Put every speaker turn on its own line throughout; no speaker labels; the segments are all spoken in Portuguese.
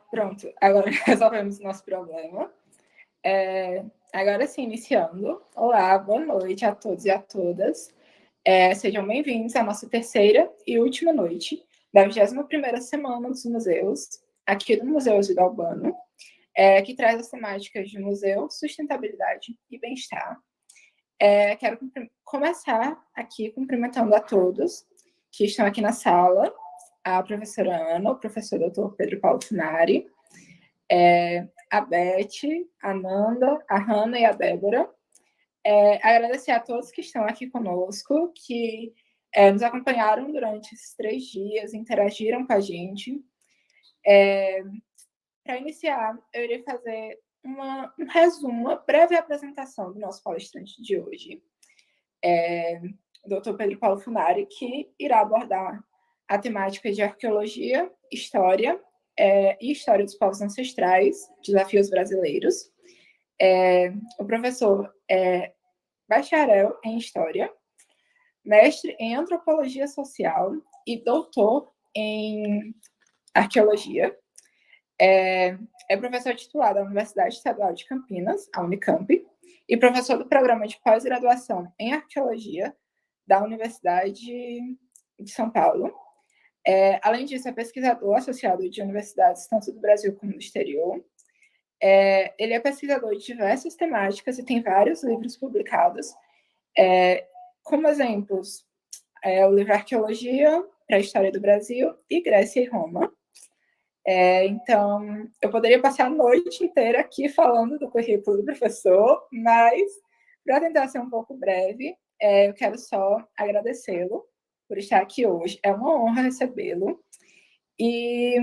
Pronto, agora resolvemos o nosso problema. Agora sim, iniciando. Olá, boa noite a todos e a todas. Sejam bem-vindos à nossa terceira e última noite da 21ª Semana dos Museus, aqui do Museu Osílio Albano, que traz as temáticas de museu, sustentabilidade e bem-estar. Quero começar aqui cumprimentando a todos que estão aqui na sala, a professora Ana, o professor Dr. Pedro Paulo Funari, a Beth, a Nanda, a Hanna e a Débora. Agradecer a todos que estão aqui conosco, que nos acompanharam durante esses 3 dias, interagiram com a gente. Para iniciar, eu irei fazer um resumo, uma breve apresentação do nosso palestrante de hoje, o Dr. Pedro Paulo Funari, que irá abordar a temática de arqueologia, história e história dos povos ancestrais, desafios brasileiros. O professor é bacharel em História, mestre em Antropologia Social e doutor em Arqueologia. É professor titular da Universidade Estadual de Campinas, a Unicamp, e professor do programa de pós-graduação em Arqueologia da Universidade de São Paulo. Além disso, é pesquisador associado de universidades tanto do Brasil como do exterior. Ele é pesquisador de diversas temáticas e tem vários livros publicados. Como exemplos, o livro Arqueologia para a História do Brasil e Grécia e Roma. Então, eu poderia passar a noite inteira aqui falando do currículo do professor, mas, para tentar ser um pouco breve, eu quero só agradecê-lo por estar aqui hoje. É uma honra recebê-lo. E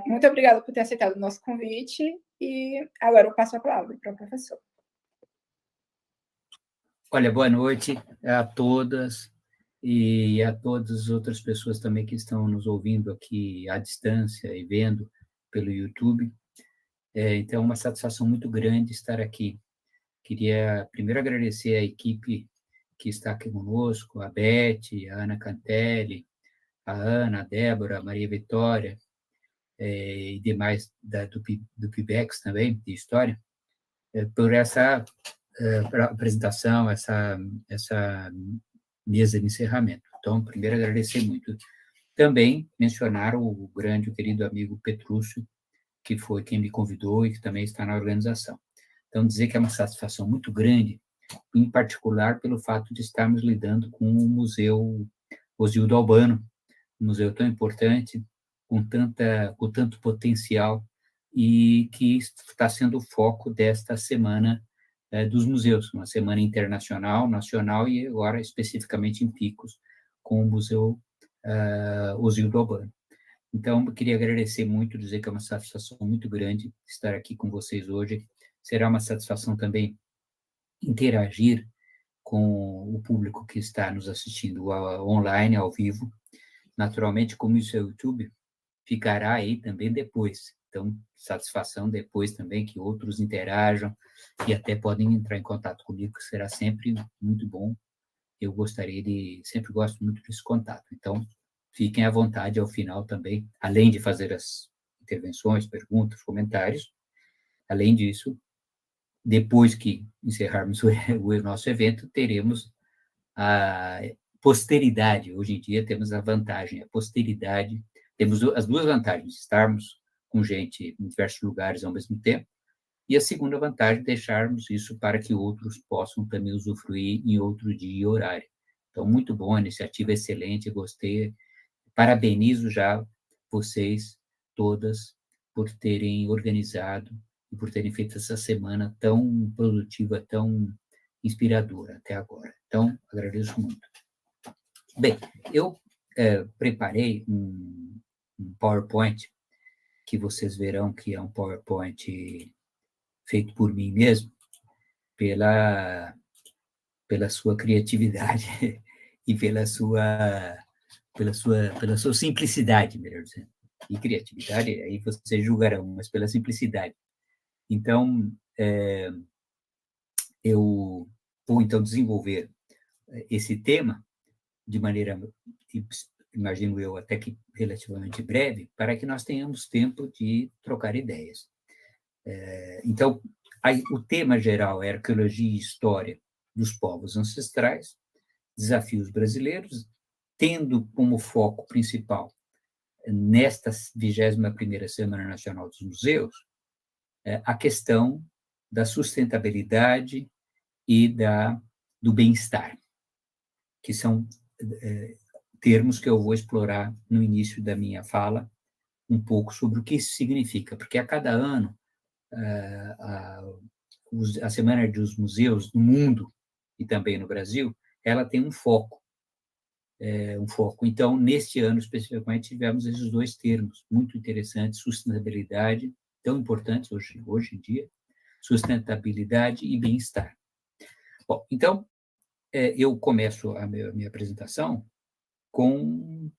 muito obrigada por ter aceitado o nosso convite. E agora eu passo a palavra para o professor.
Olha, boa noite a todas e a todas as outras pessoas também que estão nos ouvindo aqui à distância e vendo pelo YouTube. Então, é uma satisfação muito grande estar aqui. Queria primeiro agradecer a equipe que está aqui conosco, a Beth, a Ana Cantelli, a Ana, a Débora, a Maria Vitória, e demais do PIBEX também, de História, por essa apresentação, essa mesa de encerramento. Então, primeiro, agradecer muito. Também mencionar o grande, o querido amigo Petrúcio, que foi quem me convidou e que também está na organização. Então, dizer que é uma satisfação muito grande, em particular pelo fato de estarmos lidando com o Museu Osílio Albano, um museu tão importante, com tanto potencial, e que está sendo o foco desta semana dos museus, uma semana internacional, nacional e agora especificamente em Picos, com o Museu Osílio Albano. Então, eu queria agradecer muito, dizer que é uma satisfação muito grande estar aqui com vocês hoje. Será uma satisfação também interagir com o público que está nos assistindo online, ao vivo. Naturalmente, como isso é YouTube, ficará aí também depois. Então, satisfação depois também que outros interajam e até podem entrar em contato comigo, que será sempre muito bom. Eu sempre gosto muito desse contato. Então, fiquem à vontade ao final também, além de fazer as intervenções, perguntas, comentários. Além disso, depois que encerrarmos o nosso evento, teremos a posteridade. Hoje em dia temos a vantagem, a posteridade. Temos as duas vantagens, estarmos com gente em diversos lugares ao mesmo tempo, e a segunda vantagem, deixarmos isso para que outros possam também usufruir em outro dia e horário. Então, muito bom, a iniciativa excelente, gostei. Parabenizo já vocês todas por terem organizado e por terem feito essa semana tão produtiva, tão inspiradora até agora. Então, agradeço muito. Bem, eu preparei um PowerPoint, que vocês verão que é um PowerPoint feito por mim mesmo, pela sua criatividade e pela sua simplicidade, melhor dizendo. E criatividade, aí vocês julgarão, mas pela simplicidade. Então, eu vou, então, desenvolver esse tema de maneira imagino eu, até que relativamente breve, para que nós tenhamos tempo de trocar ideias. Então, o tema geral é arqueologia e história dos povos ancestrais, desafios brasileiros, tendo como foco principal, nesta 21ª Semana Nacional dos Museus, a questão da sustentabilidade e do bem-estar, que são termos que eu vou explorar no início da minha fala, um pouco sobre o que isso significa, porque a cada ano a Semana dos Museus no mundo e também no Brasil, ela tem um foco. Então, neste ano, especificamente, tivemos esses dois termos muito interessantes, sustentabilidade, tão importantes hoje em dia, sustentabilidade e bem-estar. Bom, então, eu começo a minha apresentação com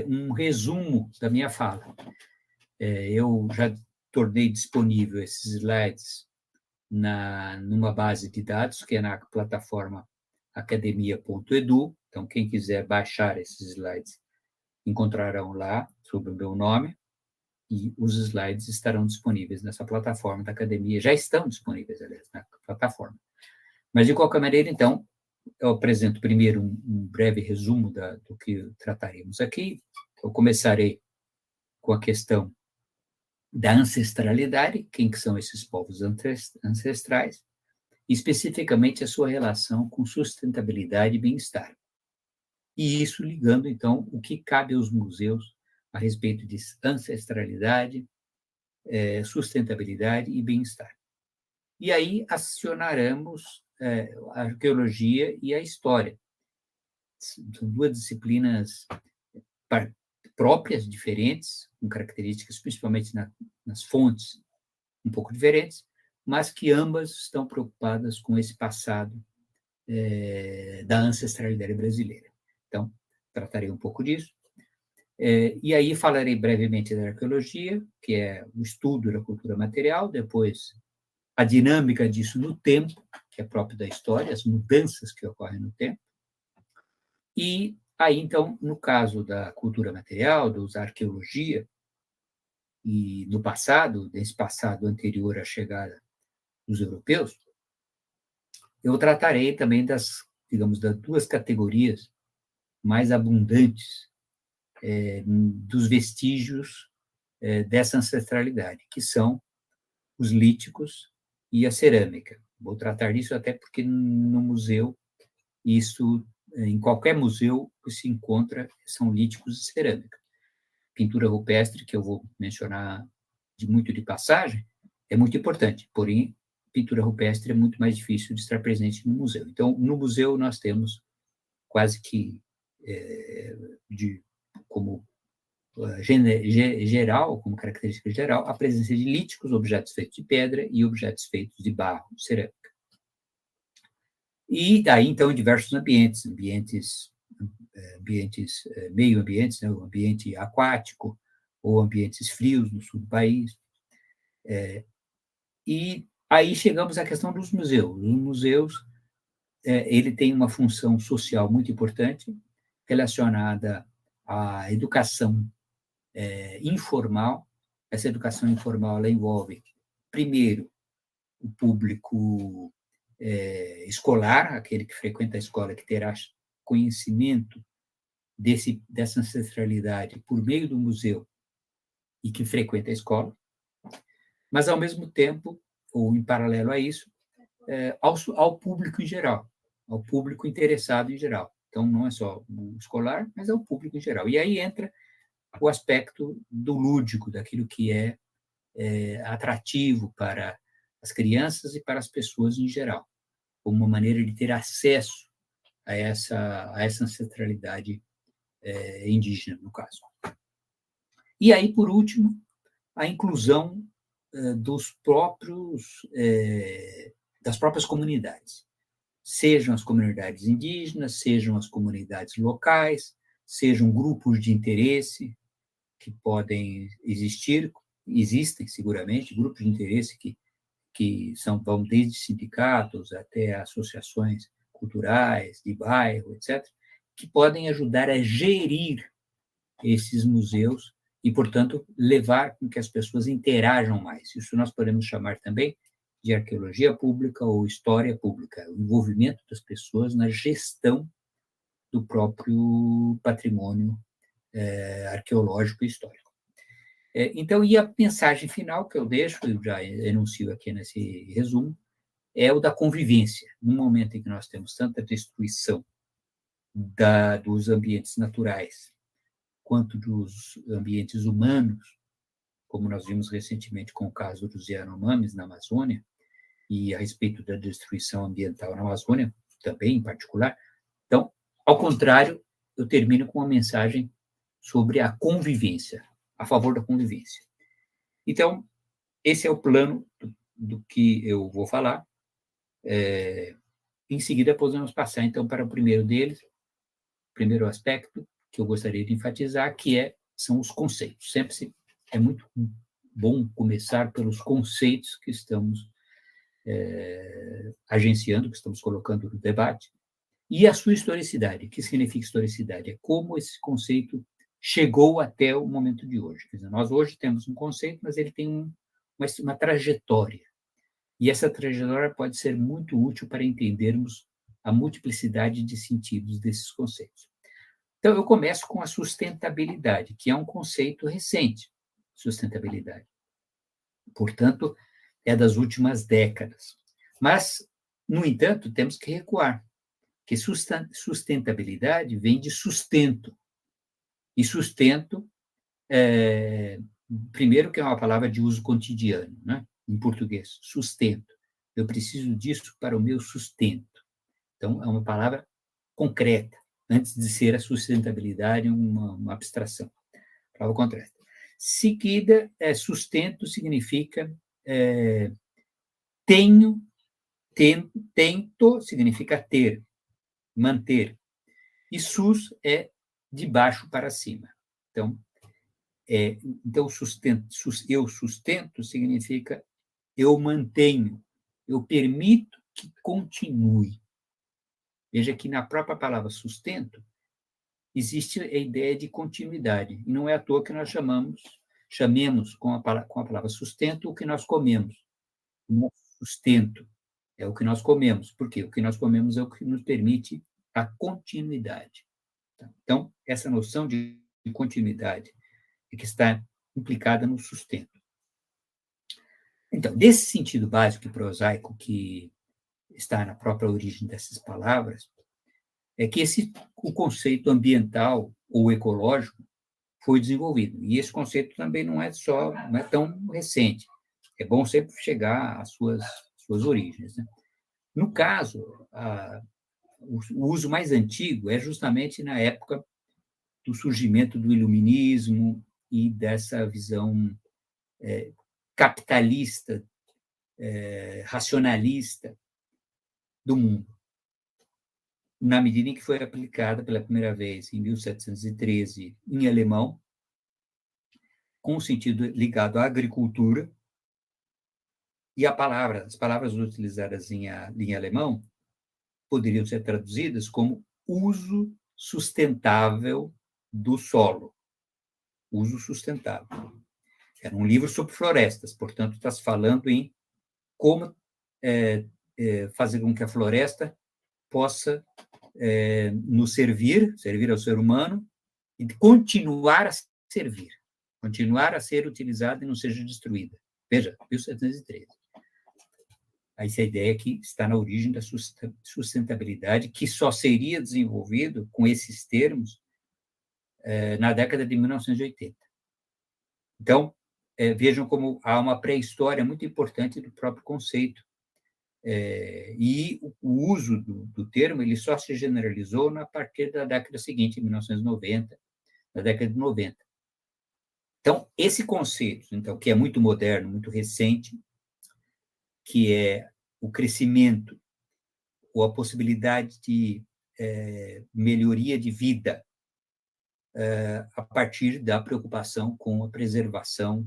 um resumo da minha fala. Eu já tornei disponível esses slides numa base de dados, que é na plataforma academia.edu. Então, quem quiser baixar esses slides, encontrarão lá, sob o meu nome, e os slides estarão disponíveis nessa plataforma da academia. Já estão disponíveis, aliás, na plataforma. Mas, de qualquer maneira, então, eu apresento primeiro um breve resumo do que trataremos aqui. Eu começarei com a questão da ancestralidade, quem que são esses povos ancestrais, especificamente a sua relação com sustentabilidade e bem-estar. E isso ligando, então, o que cabe aos museus a respeito de ancestralidade, sustentabilidade e bem-estar. E aí acionaremos a arqueologia e a história. São duas disciplinas próprias, diferentes, com características, principalmente nas fontes, um pouco diferentes, mas que ambas estão preocupadas com esse passado da ancestralidade brasileira. Então, tratarei um pouco disso. E aí falarei brevemente da arqueologia, que é o estudo da cultura material, depois a dinâmica disso no tempo, que é próprio da história, as mudanças que ocorrem no tempo. E aí, então, no caso da cultura material, da arqueologia, e no passado, desse passado anterior à chegada dos europeus, eu tratarei também das duas categorias mais abundantes dos vestígios dessa ancestralidade, que são os líticos e a cerâmica. Vou tratar disso até porque no museu, em qualquer museu que se encontra, são líticos e cerâmica. Pintura rupestre, que eu vou mencionar muito de passagem, é muito importante, porém, pintura rupestre é muito mais difícil de estar presente no museu. Então, no museu, nós temos quase que como geral, como característica geral, a presença de líticos, objetos feitos de pedra, e objetos feitos de barro, cerâmica. E daí, então, em diversos ambientes, meio ambientes, né, o ambiente aquático, ou ambientes frios no sul do país. E aí chegamos à questão dos museus. Os museus, ele tem uma função social muito importante, relacionada à educação informal. Essa educação informal, ela envolve, primeiro, o público escolar, aquele que frequenta a escola, que terá conhecimento dessa ancestralidade por meio do museu e que frequenta a escola, mas, ao mesmo tempo, ou em paralelo a isso, ao público em geral, ao público interessado em geral. Então, não é só o escolar, mas é o público em geral. E aí entra o aspecto do lúdico, daquilo que é atrativo para as crianças e para as pessoas em geral, como uma maneira de ter acesso a essa ancestralidade indígena, no caso. E aí, por último, a inclusão das próprias comunidades, sejam as comunidades indígenas, sejam as comunidades locais, sejam grupos de interesse que podem existem seguramente grupos de interesse que vão desde sindicatos até associações culturais, de bairro, etc., que podem ajudar a gerir esses museus e, portanto, levar com que as pessoas interajam mais. Isso nós podemos chamar também de arqueologia pública ou história pública, o envolvimento das pessoas na gestão do próprio patrimônio arqueológico e histórico. Então, e a mensagem final que eu deixo, eu já enuncio aqui nesse resumo, é o da convivência. No momento em que nós temos tanta destruição dos ambientes naturais, quanto dos ambientes humanos, como nós vimos recentemente com o caso dos Yanomamis na Amazônia, e a respeito da destruição ambiental na Amazônia, também em particular. Então, ao contrário, eu termino com uma mensagem sobre a convivência, a favor da convivência. Então, esse é o plano do que eu vou falar. Em seguida, podemos passar, então, para o primeiro deles, o primeiro aspecto que eu gostaria de enfatizar, que são os conceitos. Sempre é muito bom começar pelos conceitos que estamos agenciando, que estamos colocando no debate, e a sua historicidade. O que significa historicidade? É como esse conceito chegou até o momento de hoje. Quer dizer, nós hoje temos um conceito, mas ele tem uma trajetória. E essa trajetória pode ser muito útil para entendermos a multiplicidade de sentidos desses conceitos. Então, eu começo com a sustentabilidade, que é um conceito recente, sustentabilidade. Portanto, é das últimas décadas. Mas, no entanto, temos que recuar, que sustentabilidade vem de sustento. E sustento, primeiro, que é uma palavra de uso cotidiano, né? Em português, sustento. Eu preciso disso para o meu sustento. Então, é uma palavra concreta, antes de ser a sustentabilidade uma abstração. Palavra concreta. Seguida, sustento significa tento significa ter, manter. E sus é de baixo para cima. Então, eu sustento significa eu mantenho, eu permito que continue. Veja que na própria palavra sustento existe a ideia de continuidade, e não é à toa que nós chamemos com a palavra sustento o que nós comemos. O nosso sustento é o que nós comemos. Por quê? O que nós comemos é o que nos permite a continuidade. Então, essa noção de continuidade é que está implicada no sustento. Então, desse sentido básico e prosaico que está na própria origem dessas palavras, é que o conceito ambiental ou ecológico foi desenvolvido. E esse conceito também não é tão recente. É bom sempre chegar às suas origens, né? No caso, o uso mais antigo é justamente na época do surgimento do iluminismo e dessa visão capitalista, racionalista do mundo. Na medida em que foi aplicada pela primeira vez, em 1713, em alemão, com o sentido ligado à agricultura, e as palavras utilizadas em alemão poderiam ser traduzidas como uso sustentável do solo. Uso sustentável. Era um livro sobre florestas, portanto, está se falando em como fazer com que a floresta possa nos servir ao ser humano e continuar a servir, continuar a ser utilizada e não seja destruída. Veja, 1713. Essa ideia que está na origem da sustentabilidade, que só seria desenvolvido com esses termos na década de 1980. Então, vejam como há uma pré-história muito importante do próprio conceito. E o uso do termo ele só se generalizou a partir da década seguinte, 1990, na década de 90. Então, esse conceito, então, que é muito moderno, muito recente, que é o crescimento ou a possibilidade de melhoria de vida a partir da preocupação com a preservação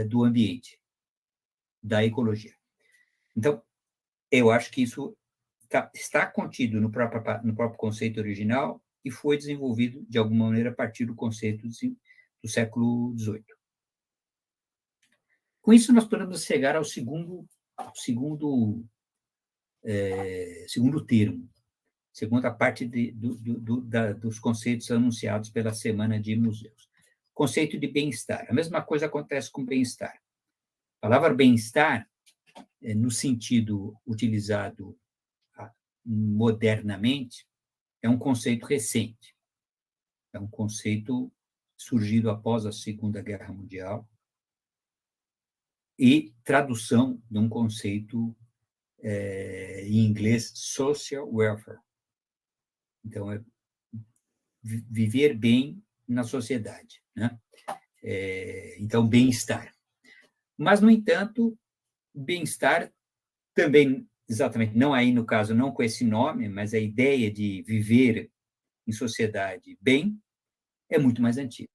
do ambiente, da ecologia. Então, eu acho que isso está contido no próprio conceito original e foi desenvolvido, de alguma maneira, a partir do conceito do século XVIII. Com isso, nós podemos chegar ao segundo termo, segunda parte dos conceitos anunciados pela Semana de Museus. Conceito de bem-estar. A mesma coisa acontece com bem-estar. A palavra bem-estar, no sentido utilizado modernamente, é um conceito recente. É um conceito surgido após a Segunda Guerra Mundial e tradução de um conceito em inglês, social welfare. Então, é viver bem na sociedade, né? Então, bem-estar. Mas, no entanto, bem-estar também, exatamente, não aí no caso, não com esse nome, mas a ideia de viver em sociedade bem é muito mais antiga.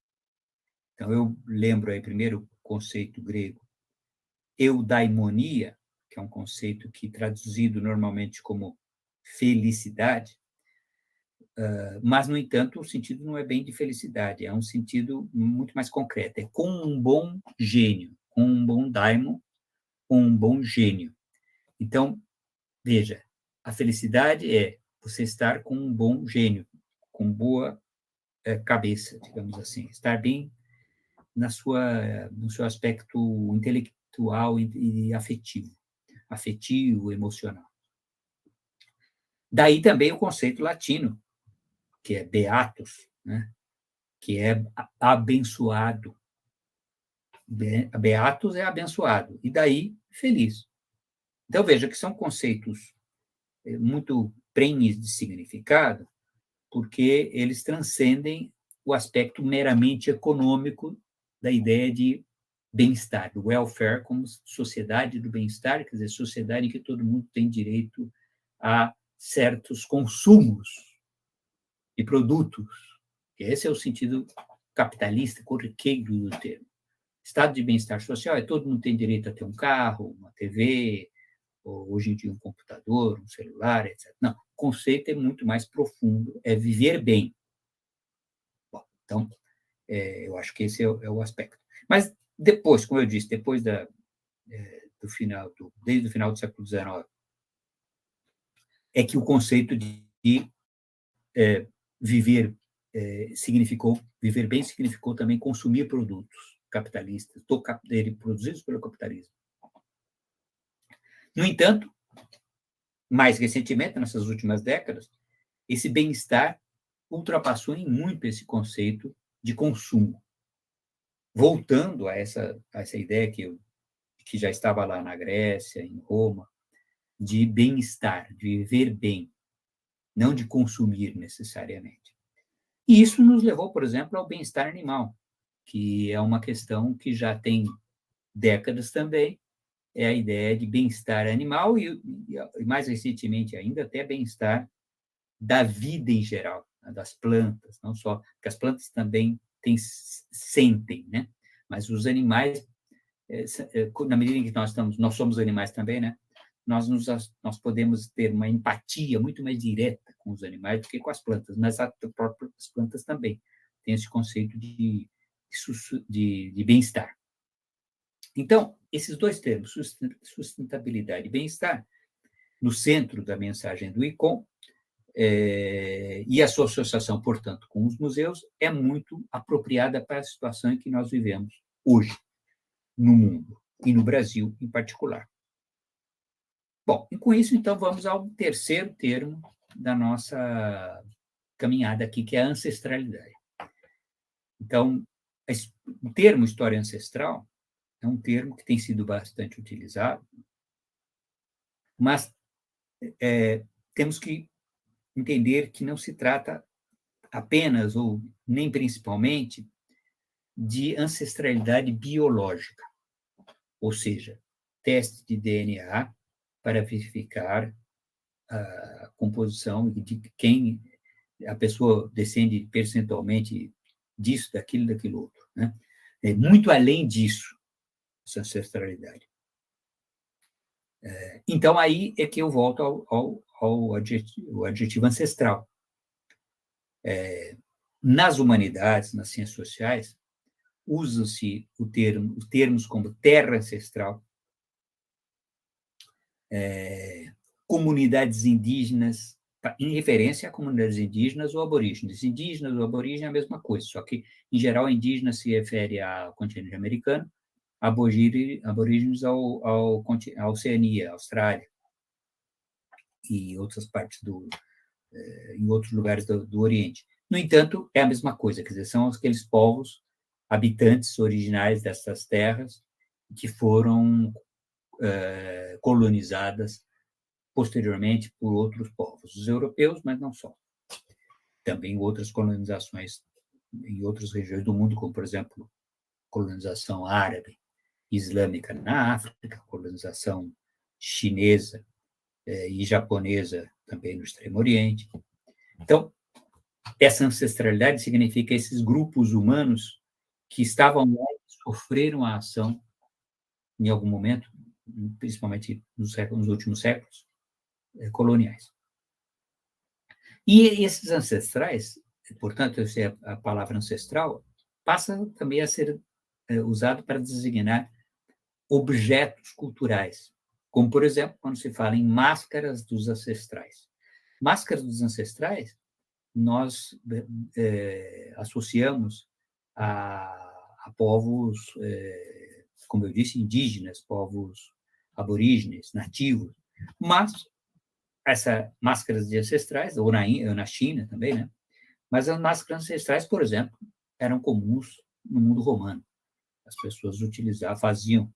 Então, eu lembro aí primeiro o conceito grego, eudaimonia, que é um conceito que traduzido normalmente como felicidade, mas, no entanto, o sentido não é bem de felicidade, é um sentido muito mais concreto, é com um bom gênio, com um bom daimon, com um bom gênio. Então, veja, a felicidade é você estar com um bom gênio, com boa cabeça, digamos assim, estar bem no seu aspecto intelectual e afetivo, emocional. Daí também o conceito latino, que é beatus, né? Que é abençoado. Beatus é abençoado, e daí feliz. Então, veja que são conceitos muito prenhes de significado, porque eles transcendem o aspecto meramente econômico da ideia de bem-estar, do welfare como sociedade do bem-estar, quer dizer, sociedade em que todo mundo tem direito a certos consumos de produtos. Esse é o sentido capitalista, corriqueiro do termo. Estado de bem-estar social é todo mundo tem direito a ter um carro, uma TV, ou hoje em dia um computador, um celular, etc. Não, o conceito é muito mais profundo, é viver bem. Bom, então, eu acho que esse é o aspecto. Mas depois, como eu disse, depois desde o final do século XIX, é que o conceito de viver bem significou também consumir produtos capitalistas, produzidos pelo capitalismo. No entanto, mais recentemente, nessas últimas décadas, esse bem-estar ultrapassou em muito esse conceito de consumo, voltando a essa ideia que já estava lá na Grécia, em Roma, de bem-estar, de viver bem, não de consumir necessariamente. E isso nos levou, por exemplo, ao bem-estar animal, que é uma questão que já tem décadas também, é a ideia de bem-estar animal e, mais recentemente ainda, até bem-estar da vida em geral, né, das plantas, não só, porque as plantas também sentem, né? Mas os animais, na medida em que nós somos animais também, né? Nós podemos ter uma empatia muito mais direta com os animais do que com as plantas, mas as próprias plantas também têm esse conceito de bem-estar. Então, esses dois termos, sustentabilidade e bem-estar, no centro da mensagem do ICOM, e a sua associação, portanto, com os museus, é muito apropriada para a situação em que nós vivemos hoje, no mundo, e no Brasil em particular. Bom, e com isso, então, vamos ao terceiro termo da nossa caminhada aqui, que é a ancestralidade. Então, o termo história ancestral é um termo que tem sido bastante utilizado, mas temos que entender que não se trata apenas, ou nem principalmente, de ancestralidade biológica, ou seja, teste de DNA para verificar a composição de quem a pessoa descende percentualmente disso, daquilo outro, né? É muito além disso, essa ancestralidade. Então, aí é que eu volto ao adjetivo ancestral. Nas humanidades, nas ciências sociais, usa-se os termos como terra ancestral, comunidades indígenas, em referência a comunidades indígenas ou aborígenes. Indígenas ou aborígenes é a mesma coisa, só que, em geral, indígena se refere ao continente americano, aborígenes à Oceania, Austrália, e outras partes em outros lugares do Oriente. No entanto, é a mesma coisa, quer dizer, são aqueles povos habitantes originais dessas terras que foram colonizadas posteriormente por outros povos, os europeus, mas não só. Também outras colonizações em outras regiões do mundo, como, por exemplo, colonização árabe, islâmica na África, colonização chinesa e japonesa também no Extremo Oriente. Então, essa ancestralidade significa esses grupos humanos que estavam lá e sofreram a ação em algum momento, principalmente nos últimos séculos, coloniais. E esses ancestrais, portanto, a palavra ancestral passa também a ser usado para designar objetos culturais, como, por exemplo, quando se fala em máscaras dos ancestrais. Máscaras dos ancestrais, nós associamos a povos, como eu disse, indígenas, povos aborígenes, nativos, mas essas máscaras de ancestrais, ou na China também, né? Mas as máscaras ancestrais, por exemplo, eram comuns no mundo romano. As pessoas faziam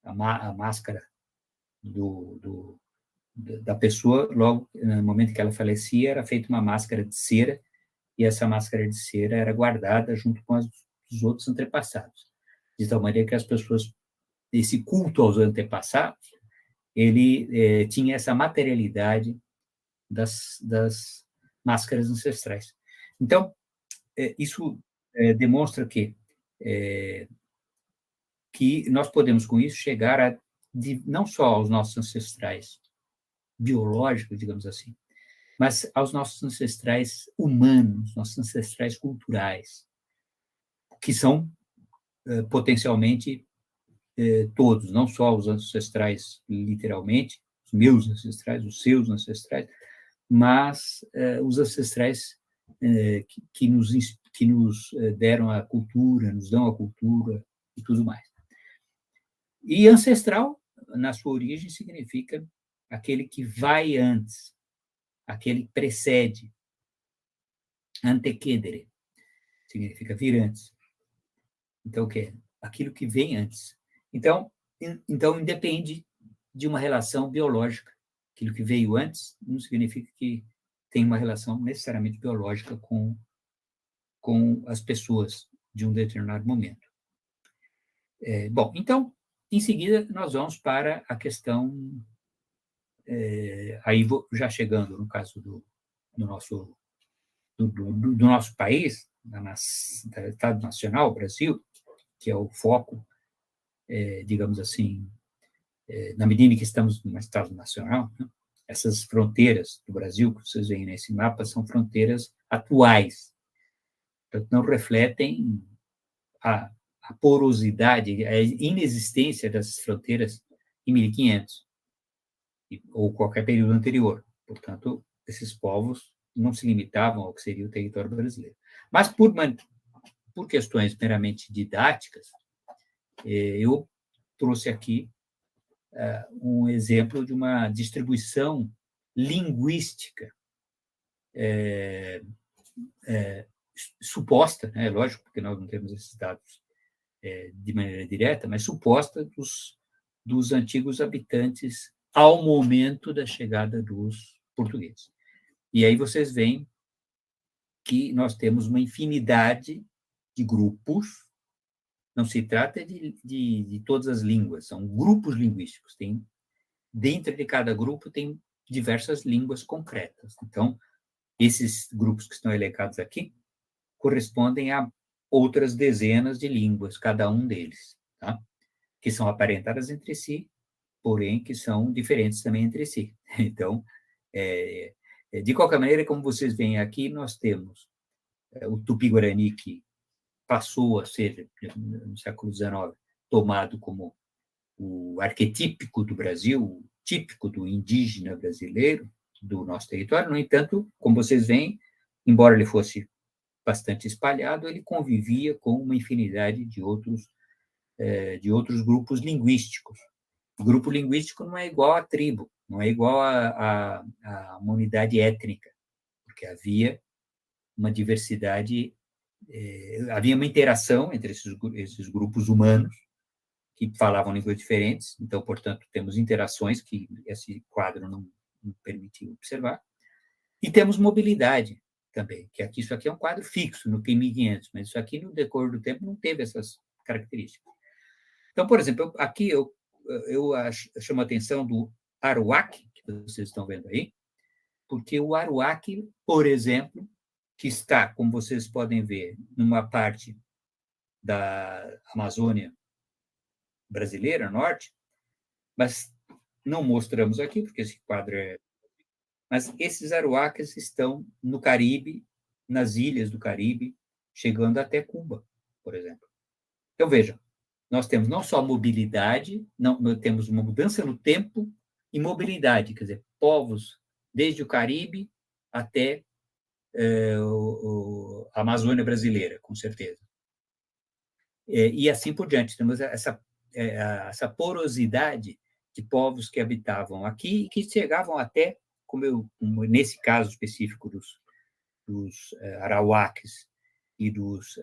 a máscara da pessoa, logo no momento que ela falecia, era feita uma máscara de cera, e essa máscara de cera era guardada junto com os outros antepassados. De tal maneira que as pessoas, esse culto aos antepassados, ele tinha essa materialidade das máscaras ancestrais. Então, isso demonstra que nós podemos, com isso, chegar não só aos nossos ancestrais biológicos, digamos assim, mas aos nossos ancestrais humanos, nossos ancestrais culturais, que são potencialmente todos, não só os ancestrais literalmente, os meus ancestrais, os seus ancestrais, mas os ancestrais que nos deram a cultura, nos dão a cultura e tudo mais. E ancestral, na sua origem, significa aquele que vai antes, aquele que precede. Antecedere significa vir antes. Então, o que é? Aquilo que vem antes. Então, independe de uma relação biológica. Aquilo que veio antes não significa que tem uma relação necessariamente biológica com as pessoas de um determinado momento. Bom, então, em seguida, nós vamos para a questão, aí já chegando no caso do nosso país, do Estado Nacional, Brasil, que é o foco, digamos assim, na medida em que estamos no Estado Nacional, né? Essas fronteiras do Brasil que vocês veem nesse mapa são fronteiras atuais, portanto, não refletem a porosidade, a inexistência dessas fronteiras em 1500 ou qualquer período anterior. Portanto, esses povos não se limitavam ao que seria o território brasileiro. Mas, por questões meramente didáticas, eu trouxe aqui um exemplo de uma distribuição linguística suposta, né? Lógico, porque nós não temos esses dados de maneira direta, mas suposta dos antigos habitantes ao momento da chegada dos portugueses. E aí vocês veem que nós temos uma infinidade de grupos. Não se trata de todas as línguas, são grupos linguísticos. Dentro de cada grupo tem diversas línguas concretas. Então, esses grupos que estão elencados aqui correspondem a outras dezenas de línguas, cada um deles, tá? Que são aparentadas entre si, porém que são diferentes também entre si. Então, De qualquer maneira, como vocês veem aqui, nós temos o Tupi-Guarani, que passou a ser, no século XIX, tomado como o arquetípico do Brasil, típico do indígena brasileiro, do nosso território. No entanto, como vocês veem, embora ele fosse bastante espalhado, ele convivia com uma infinidade de outros grupos linguísticos. O grupo linguístico não é igual à tribo, não é igual a uma unidade étnica, porque havia uma diversidade, havia uma interação entre esses grupos humanos que falavam línguas diferentes, então, portanto, temos interações que esse quadro não permite observar, e temos mobilidade também, que aqui, isso aqui é um quadro fixo, no P 1500, mas isso aqui, no decorrer do tempo, não teve essas características. Então, por exemplo, aqui eu chamo a atenção do Aruac, que vocês estão vendo aí, porque o Aruac, por exemplo, que está, como vocês podem ver, numa parte da Amazônia brasileira, norte, mas não mostramos aqui, porque esse quadro é... Mas esses aruacas estão no Caribe, nas ilhas do Caribe, chegando até Cuba, por exemplo. Então, vejam, nós temos não só mobilidade, nós temos uma mudança no tempo e mobilidade, quer dizer, povos desde o Caribe até a Amazônia brasileira, com certeza. E assim por diante. Temos essa porosidade de povos que habitavam aqui e que chegavam até, como nesse caso específico dos arauaques e dos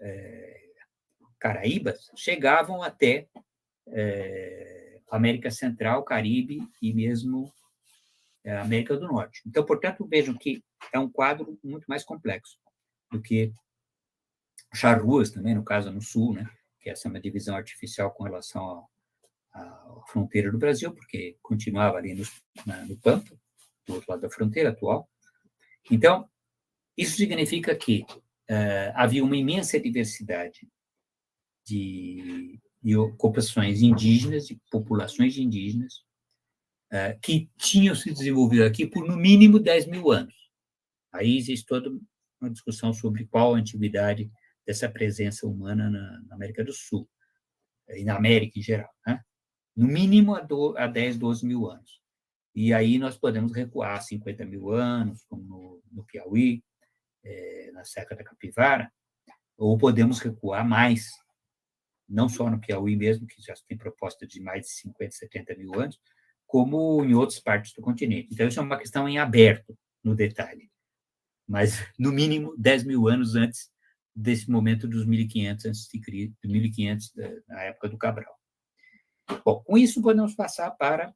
caraíbas, chegavam até América Central, Caribe e mesmo América do Norte. Então, portanto, vejam que é um quadro muito mais complexo do que Charruas também, no caso, no Sul, né? Que essa é uma divisão artificial com relação à fronteira do Brasil, porque continuava ali no Pampa, do outro lado da fronteira atual. Então, isso significa que havia uma imensa diversidade de ocupações indígenas, de populações indígenas, que tinham se desenvolvido aqui por, no mínimo, 10 mil anos. Aí existe toda uma discussão sobre qual a antiguidade dessa presença humana na América do Sul, e na América em geral, né? No mínimo a 10, 12 mil anos. E aí nós podemos recuar 50 mil anos, como no Piauí, na Serra da Capivara, ou podemos recuar mais, não só no Piauí mesmo, que já tem proposta de mais de 50, 70 mil anos, como em outras partes do continente. Então, isso é uma questão em aberto, no detalhe. Mas, no mínimo, 10 mil anos antes desse momento dos 1500 a.C., 1500 na época do Cabral. Bom, com isso, podemos passar para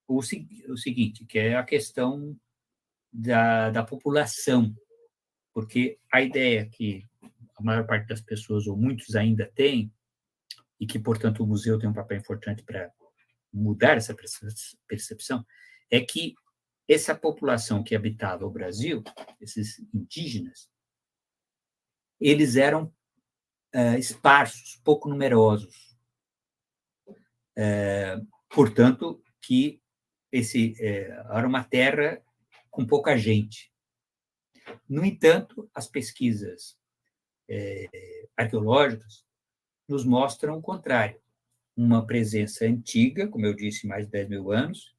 o seguinte, que é a questão da população, porque a ideia que a maior parte das pessoas, ou muitos ainda têm, e que, portanto, o museu tem um papel importante para mudar essa percepção, é que essa população que habitava o Brasil, esses indígenas, eles eram esparsos, pouco numerosos. Portanto, que era uma terra com pouca gente. No entanto, as pesquisas arqueológicas nos mostram o contrário. Uma presença antiga, como eu disse, mais de 10 mil anos,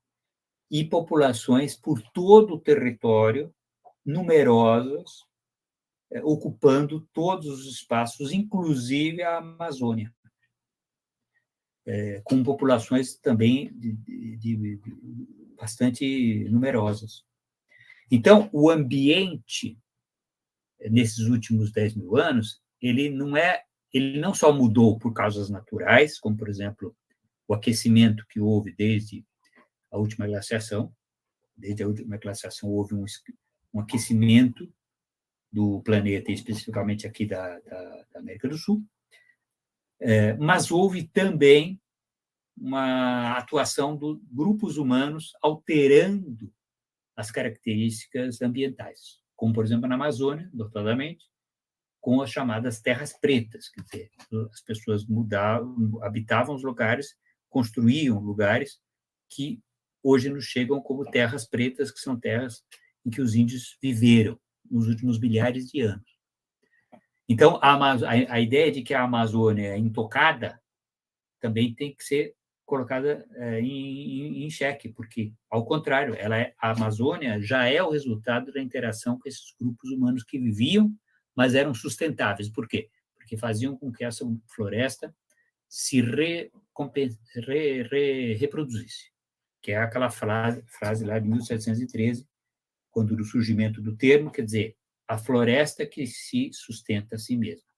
e populações por todo o território, numerosas, ocupando todos os espaços, inclusive a Amazônia, com populações também de bastante numerosas. Então, o ambiente, nesses últimos 10 mil anos, ele não só mudou por causas naturais, como, por exemplo, o aquecimento que houve desde a última glaciação. Desde a última glaciação houve um aquecimento do planeta, especificamente aqui da América do Sul, mas houve também uma atuação de grupos humanos alterando as características ambientais, como, por exemplo, na Amazônia, notadamente, com as chamadas terras pretas, quer dizer, as pessoas habitavam os lugares, construíam lugares que hoje nos chegam como terras pretas, que são terras em que os índios viveram nos últimos milhares de anos. Então, a ideia de que a Amazônia é intocada também tem que ser colocada em xeque, porque, ao contrário, a Amazônia já é o resultado da interação com esses grupos humanos que viviam, mas eram sustentáveis. Por quê? Porque faziam com que essa floresta se reproduzisse, que é aquela frase lá de 1713, quando do surgimento do termo, quer dizer, a floresta que se sustenta a si mesma.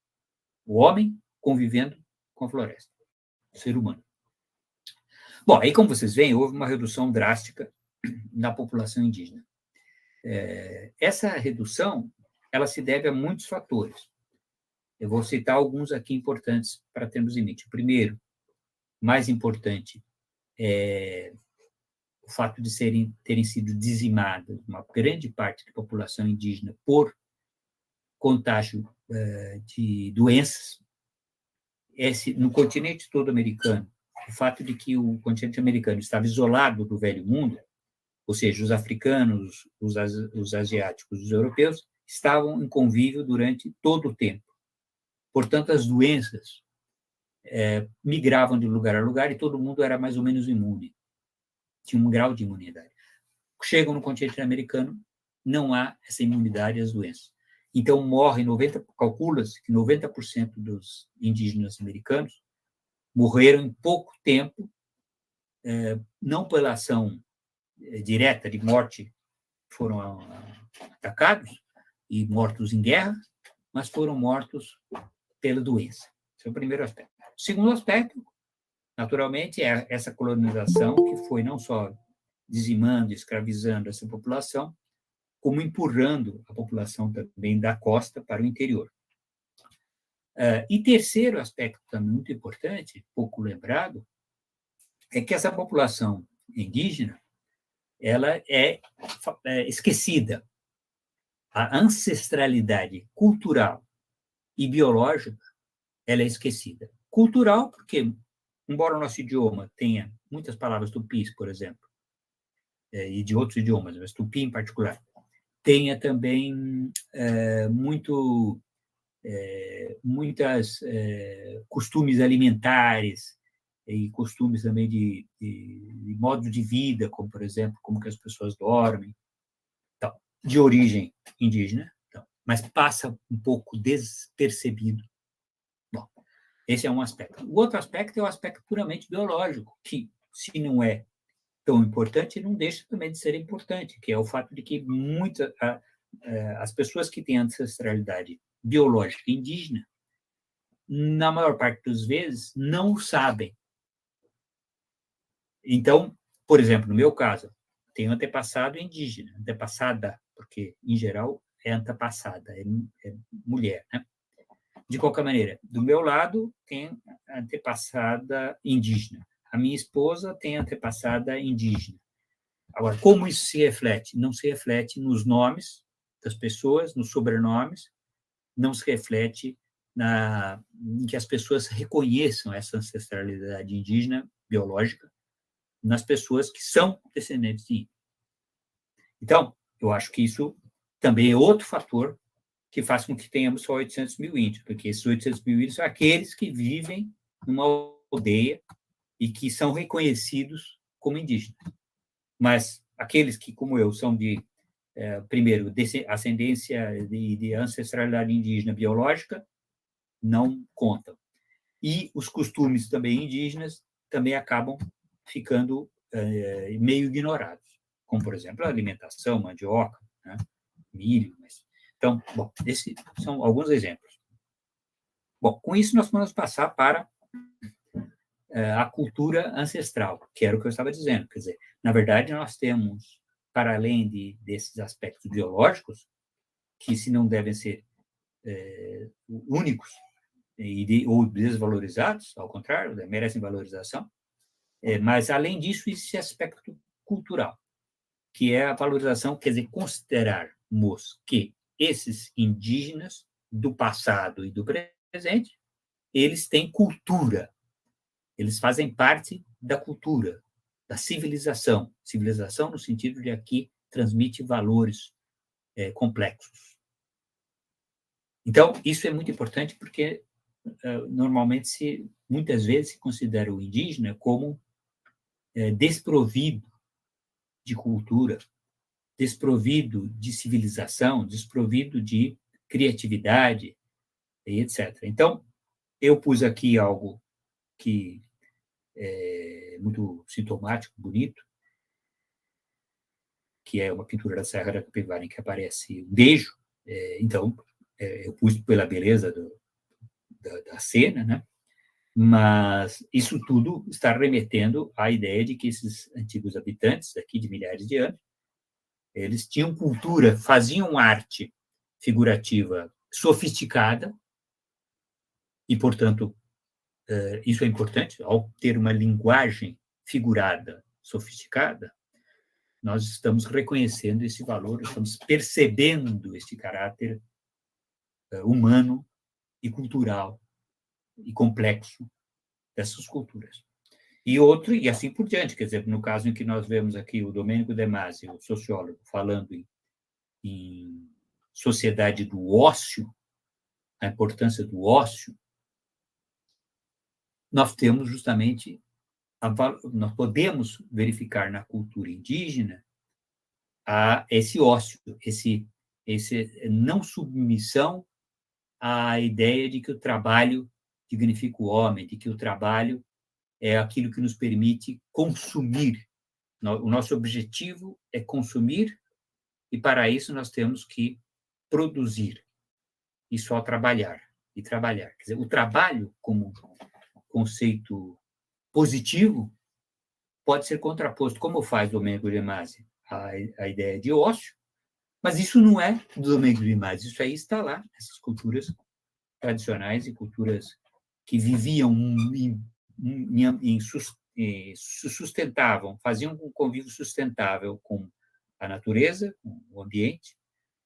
O homem convivendo com a floresta, o ser humano. Bom, aí, como vocês veem, houve uma redução drástica na população indígena. Essa redução, ela se deve a muitos fatores. Eu vou citar alguns aqui importantes para termos em mente. O primeiro, mais importante, é o fato de terem sido dizimadas uma grande parte da população indígena por contágio de doenças. No continente todo americano, o fato de que o continente americano estava isolado do velho mundo, ou seja, os africanos, os asiáticos, os europeus, estavam em convívio durante todo o tempo. Portanto, as doenças migravam de lugar a lugar e todo mundo era mais ou menos imune. Tinha um grau de imunidade. Chegam no continente americano, não há essa imunidade às doenças. Então, calcula-se que 90% dos indígenas americanos morreram em pouco tempo, não pela ação direta de morte, foram atacados e mortos em guerra, mas foram mortos pela doença. Esse é o primeiro aspecto. O segundo aspecto, naturalmente, é essa colonização que foi não só dizimando, escravizando essa população, como empurrando a população também da costa para o interior. E terceiro aspecto também muito importante, pouco lembrado, é que essa população indígena ela é esquecida. A ancestralidade cultural e biológica ela é esquecida. Cultural, porque, embora o nosso idioma tenha muitas palavras tupis, por exemplo, e de outros idiomas, mas tupi em particular, tenha também muitas costumes alimentares e costumes também de modo de vida, como, por exemplo, como que as pessoas dormem, então, de origem indígena, então, mas passa um pouco despercebido. Bom, esse é um aspecto. O outro aspecto é o aspecto puramente biológico, que, se não é tão importante, não deixa também de ser importante, que é o fato de que as pessoas que têm ancestralidade biológica indígena, na maior parte das vezes, não o sabem. Então, por exemplo, no meu caso, tenho antepassado indígena, antepassada, porque, em geral, é antepassada, é mulher, né? De qualquer maneira, do meu lado, tem antepassada indígena. A minha esposa tem antepassada indígena. Agora, como isso se reflete? Não se reflete nos nomes das pessoas, nos sobrenomes, não se reflete em que as pessoas reconheçam essa ancestralidade indígena biológica nas pessoas que são descendentes de índios. Então, eu acho que isso também é outro fator que faz com que tenhamos só 800 mil índios, porque esses 800 mil índios são aqueles que vivem numa aldeia e que são reconhecidos como indígenas. Mas aqueles que, como eu, são primeiro, ascendência de ancestralidade indígena biológica, não contam. E os costumes também indígenas também acabam ficando meio ignorados, como, por exemplo, a alimentação, mandioca, né, milho. Então, bom, esses são alguns exemplos. Bom, com isso nós vamos passar para a cultura ancestral, que era o que eu estava dizendo. Quer dizer, na verdade, nós temos, para além desses aspectos biológicos, que se não devem ser únicos ou desvalorizados, ao contrário, merecem valorização, mas, além disso, existe esse aspecto cultural, que é a valorização, quer dizer, considerarmos que esses indígenas do passado e do presente, eles têm cultura, eles fazem parte da cultura, da civilização. Civilização no sentido de aqui transmite valores complexos. Então, isso é muito importante porque normalmente, muitas vezes, se considera o indígena como desprovido de cultura, desprovido de civilização, desprovido de criatividade, e etc. Então, eu pus aqui algo que é muito sintomático, bonito, que é uma pintura da Serra da Capivara em que aparece um beijo. Então, eu pus pela beleza da cena, né? Mas isso tudo está remetendo à ideia de que esses antigos habitantes, daqui de milhares de anos, eles tinham cultura, faziam arte figurativa sofisticada, e, portanto, isso é importante, ao ter uma linguagem figurada sofisticada, nós estamos reconhecendo esse valor, estamos percebendo esse caráter humano e cultural e complexo dessas culturas. E assim por diante, quer dizer, no caso em que nós vemos aqui o Domênico De Masi, o sociólogo, falando em sociedade do ócio, a importância do ócio, nós temos justamente, nós podemos verificar na cultura indígena esse ócio, esse não submissão à ideia de que o trabalho dignifica o homem, de que o trabalho é aquilo que nos permite consumir. O nosso objetivo é consumir, e para isso nós temos que produzir, e só trabalhar, e trabalhar. Quer dizer, o trabalho, como conceito positivo, pode ser contraposto, como faz Domênico de Masi, a ideia de ócio, mas isso não é do Domênico de Masi, isso aí está lá, nessas culturas tradicionais e culturas que viviam se sustentavam, faziam um convívio sustentável com a natureza, com o ambiente,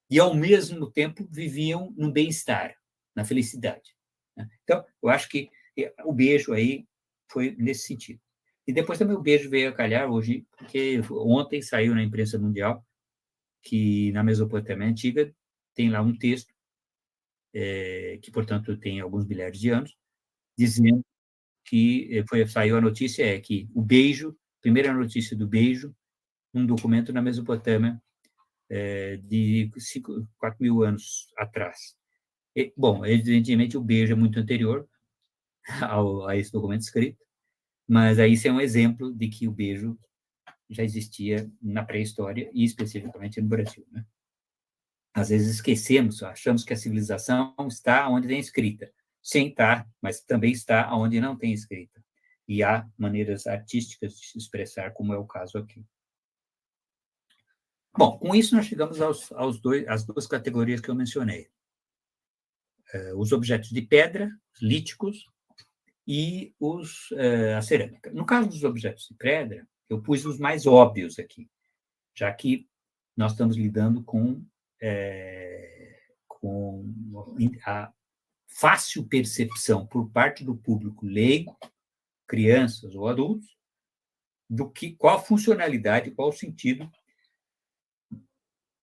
e, ao mesmo tempo, viviam no bem-estar, na felicidade. Então, eu acho que o beijo aí foi nesse sentido. E depois também o beijo veio a calhar hoje, porque ontem saiu na imprensa mundial que, na Mesopotâmia Antiga, tem lá um texto, que, portanto, tem alguns milhares de anos, dizendo que saiu a notícia, que o beijo, primeira notícia do beijo, um documento na Mesopotâmia de 4.000 anos atrás. Bom, evidentemente, o beijo é muito anterior a esse documento escrito, mas aí isso é um exemplo de que o beijo já existia na pré-história e especificamente no Brasil, né? Às vezes esquecemos, achamos que a civilização está onde tem escrita. Sim, está, mas também está onde não tem escrita. E há maneiras artísticas de se expressar, como é o caso aqui. Bom, com isso nós chegamos às duas categorias que eu mencionei. Os objetos de pedra, líticos, e a cerâmica. No caso dos objetos de pedra, eu pus os mais óbvios aqui, já que nós estamos lidando com a fácil percepção por parte do público leigo, crianças ou adultos, qual a funcionalidade, qual o sentido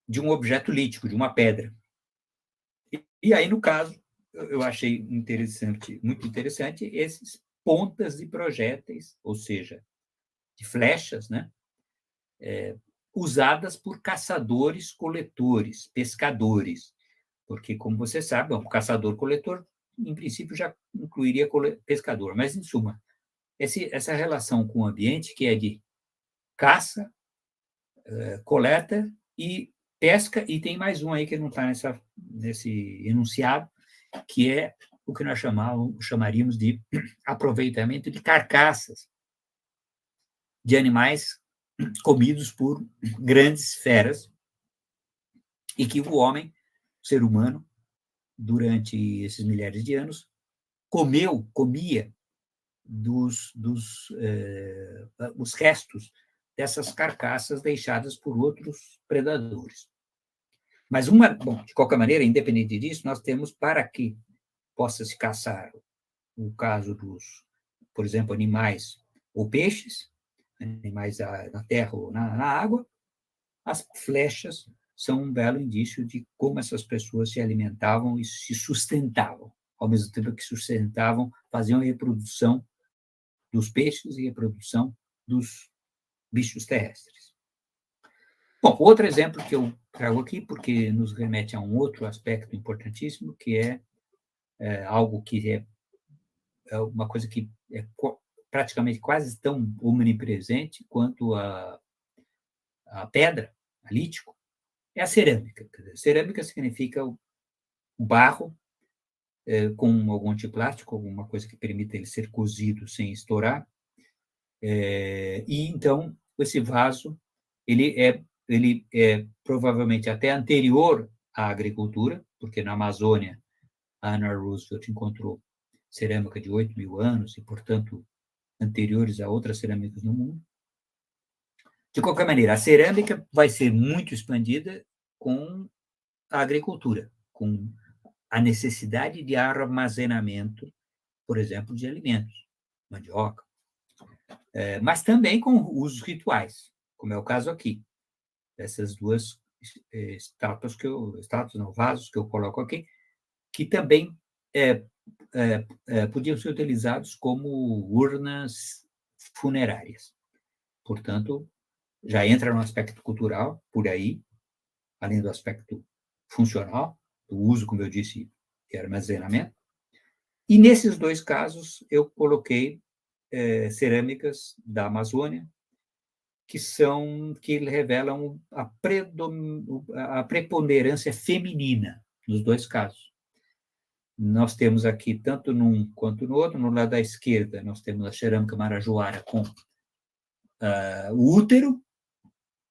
de um objeto lítico, de uma pedra. E aí, no caso, eu achei muito interessante, esses pontas de projéteis, ou seja, de flechas, né? Usadas por caçadores, coletores, pescadores, porque, como você sabe, o caçador-coletor, em princípio, já incluiria pescador, mas, em suma, essa relação com o ambiente, que é de caça, coleta e pesca, e tem mais um aí que não está nesse enunciado, que é o que nós chamaríamos de aproveitamento de carcaças de animais comidos por grandes feras, e que o homem, o ser humano, durante esses milhares de anos, comia os restos dessas carcaças deixadas por outros predadores. Mas, de qualquer maneira, independente disso, nós temos, para que possa se caçar o caso por exemplo, animais ou peixes, animais na terra ou na água, as flechas são um belo indício de como essas pessoas se alimentavam e se sustentavam, ao mesmo tempo que sustentavam, faziam a reprodução dos peixes e reprodução dos bichos terrestres. Bom, outro exemplo que eu trago aqui, porque nos remete a um outro aspecto importantíssimo, que é algo que é uma coisa que é praticamente quase tão omnipresente quanto a pedra, a lítico, é a cerâmica. Quer dizer, cerâmica significa o barro com algum antiplástico, alguma coisa que permita ele ser cozido sem estourar. E, então, esse vaso ele é provavelmente até anterior à agricultura, porque na Amazônia, a Anna Roosevelt encontrou cerâmica de 8.000 anos e, portanto, anteriores a outras cerâmicas no mundo. De qualquer maneira, a cerâmica vai ser muito expandida com a agricultura, com a necessidade de armazenamento, por exemplo, de alimentos, mandioca, mas também com usos rituais, como é o caso aqui, dessas duas vasos que eu coloco aqui, que também podiam ser utilizados como urnas funerárias. Portanto, já entra no aspecto cultural, por aí, além do aspecto funcional, do uso, como eu disse, de armazenamento. E nesses dois casos, eu coloquei cerâmicas da Amazônia, que revelam a preponderância feminina nos dois casos. Nós temos aqui, tanto num quanto no outro, no lado da esquerda, nós temos a cerâmica marajoara com o útero,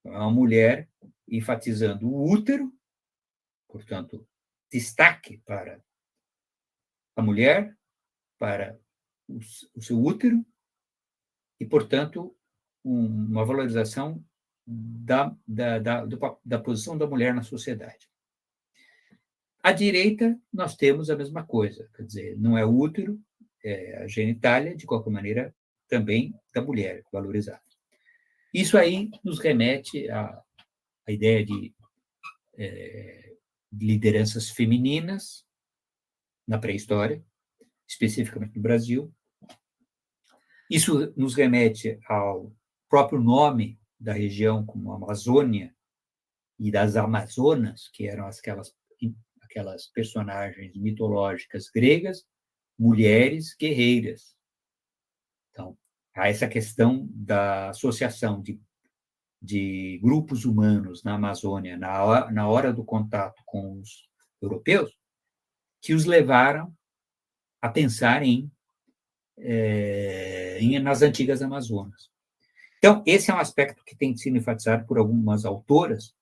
uma mulher enfatizando o útero, portanto, destaque para a mulher, para o seu útero, e, portanto, uma valorização da posição da mulher na sociedade. À direita, nós temos a mesma coisa, quer dizer, não é o útero, é a genitália, de qualquer maneira, também da mulher valorizada. Isso aí nos remete à ideia de lideranças femininas na pré-história, especificamente no Brasil. Isso nos remete ao próprio nome da região, como Amazônia, e das Amazonas, que eram aquelas personagens mitológicas gregas, mulheres guerreiras. Então, há essa questão da associação de grupos humanos na Amazônia, na hora do contato com os europeus, que os levaram a pensar nas antigas Amazonas. Então, esse é um aspecto que tem sido enfatizado por algumas autoras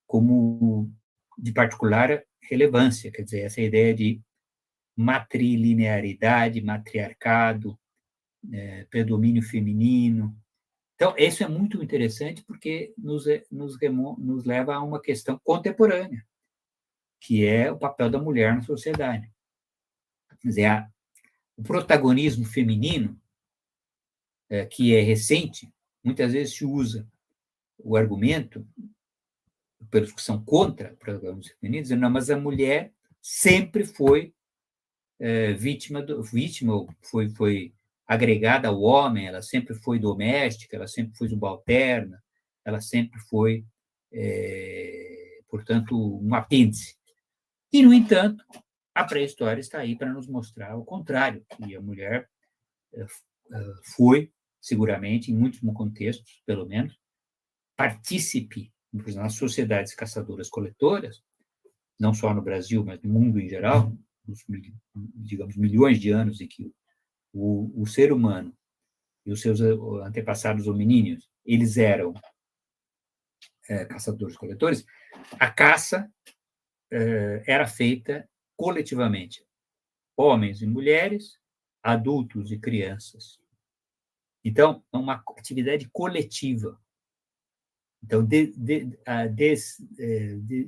como de particular relevância, quer dizer, essa ideia de matrilinearidade, matriarcado, predomínio feminino. Então, isso é muito interessante porque nos leva a uma questão contemporânea, que é o papel da mulher na sociedade. Quer dizer, o protagonismo feminino, que é recente, muitas vezes se usa o argumento, pelos que são contra o protagonismo feminino, dizendo, não, mas a mulher sempre foi vítima, foi agregada ao homem, ela sempre foi doméstica, ela sempre foi subalterna, ela sempre foi, portanto, um apêndice. E, no entanto, a pré-história está aí para nos mostrar o contrário, que a mulher foi, seguramente, em muitos contextos, pelo menos, partícipe nas sociedades caçadoras-coletoras, não só no Brasil, mas no mundo em geral, nos, digamos, milhões de anos em que o ser humano e os seus antepassados hominíneos, eles eram caçadores-coletores, a caça era feita coletivamente, homens e mulheres, adultos e crianças. Então, é uma atividade coletiva. Então,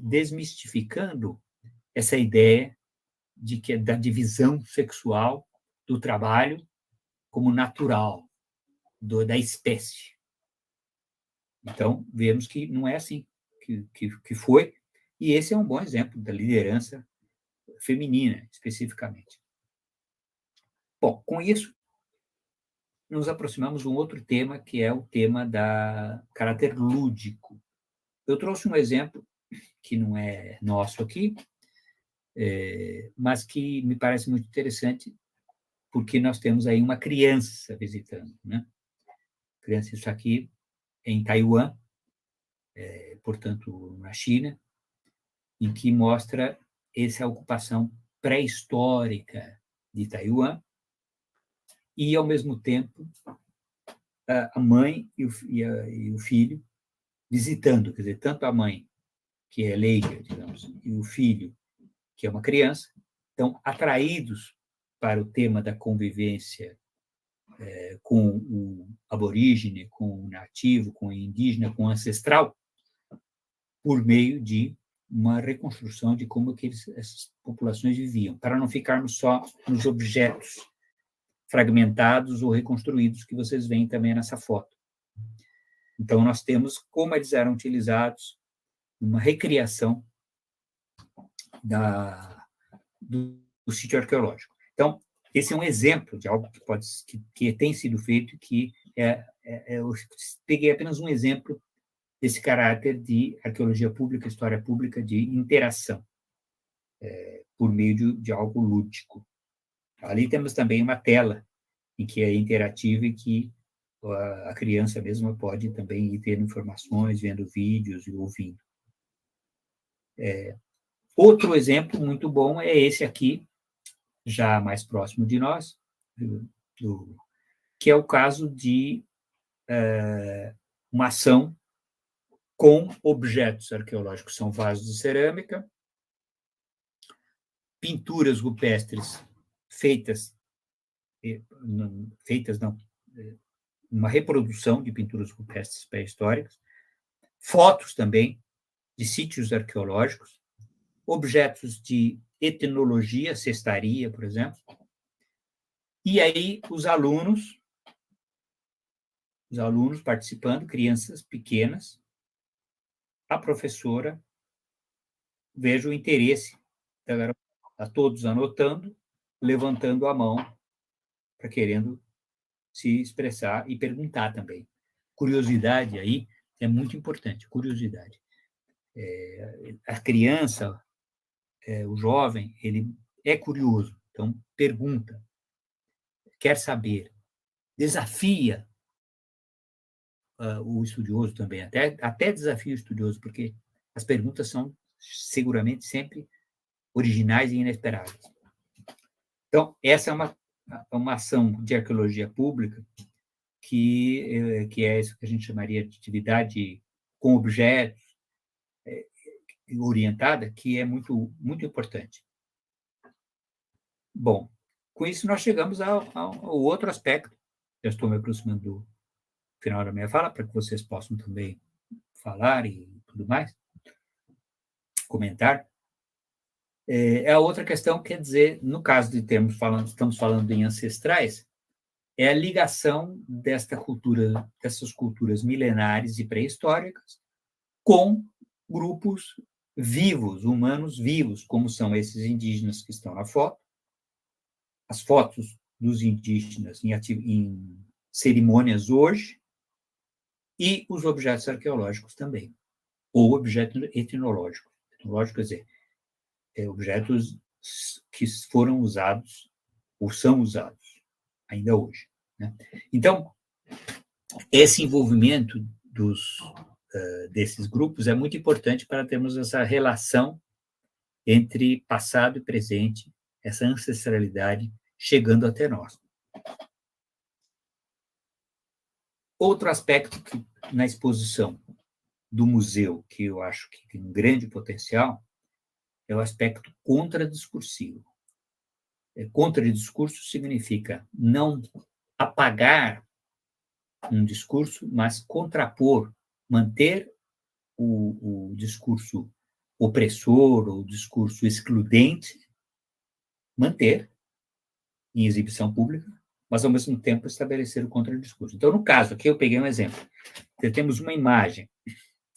desmistificando essa ideia da divisão sexual do trabalho como natural da espécie. Então, vemos que não é assim que foi, e esse é um bom exemplo da liderança feminina, especificamente. Bom, com isso, nos aproximamos de um outro tema, que é o tema da caráter lúdico. Eu trouxe um exemplo que não é nosso aqui, mas que me parece muito interessante, porque nós temos aí uma criança visitando, né? Criança, isso aqui em Taiwan, portanto, na China, em que mostra essa ocupação pré-histórica de Taiwan e, ao mesmo tempo, a mãe e o filho visitando, quer dizer, tanto a mãe, que é leiga, digamos, e o filho, que é uma criança, estão atraídos para o tema da convivência com o aborígene, com o nativo, com o indígena, com o ancestral, por meio de uma reconstrução de como que essas populações viviam, para não ficarmos só nos objetos fragmentados ou reconstruídos que vocês veem também nessa foto. Então, nós temos como eles eram utilizados, uma recriação do sítio arqueológico. Então, esse é um exemplo de algo que tem sido feito, que eu peguei apenas um exemplo desse caráter de arqueologia pública, história pública, de interação, por meio de algo lúdico. Ali temos também uma tela em que é interativa e que a criança mesma pode também ir tendo informações, vendo vídeos e ouvindo. Outro exemplo muito bom é esse aqui, já mais próximo de nós, que é o caso de uma ação com objetos arqueológicos. São vasos de cerâmica, pinturas rupestres feitas não, uma reprodução de pinturas rupestres pré-históricas, fotos também de sítios arqueológicos, objetos de etnologia, cestaria, por exemplo, e aí os alunos participando, crianças pequenas, a professora, veja o interesse da garota, a todos anotando, levantando a mão para querendo se expressar e perguntar também. Curiosidade aí é muito importante, curiosidade. A criança, o jovem, ele é curioso, então pergunta, quer saber, desafia o estudioso também, até desafia o estudioso, porque as perguntas são seguramente sempre originais e inesperadas. Então, essa é uma ação de arqueologia pública que é isso que a gente chamaria de atividade com objetos, orientada, que é muito, muito importante. Bom, com isso nós chegamos ao outro aspecto. Já estou me aproximando do final da minha fala, para que vocês possam também falar e tudo mais, comentar. A outra questão, quer dizer, no caso de estamos falando em ancestrais, é a ligação dessas culturas milenares e pré-históricas com grupos vivos, humanos vivos, como são esses indígenas que estão na foto, as fotos dos indígenas em cerimônias hoje, e os objetos arqueológicos também, ou objetos etnológicos. Etnológico quer dizer, objetos que foram usados, ou são usados, ainda hoje. Né? Então, esse envolvimento desses grupos é muito importante para termos essa relação entre passado e presente, essa ancestralidade chegando até nós. Outro aspecto que, na exposição do museu, que eu acho que tem um grande potencial, é o aspecto contradiscursivo. Contradiscurso significa não apagar um discurso, mas contrapor, manter o discurso opressor ou o discurso excludente, manter em exibição pública, mas, ao mesmo tempo, estabelecer o contradiscurso. Então, no caso, aqui eu peguei um exemplo. temos uma imagem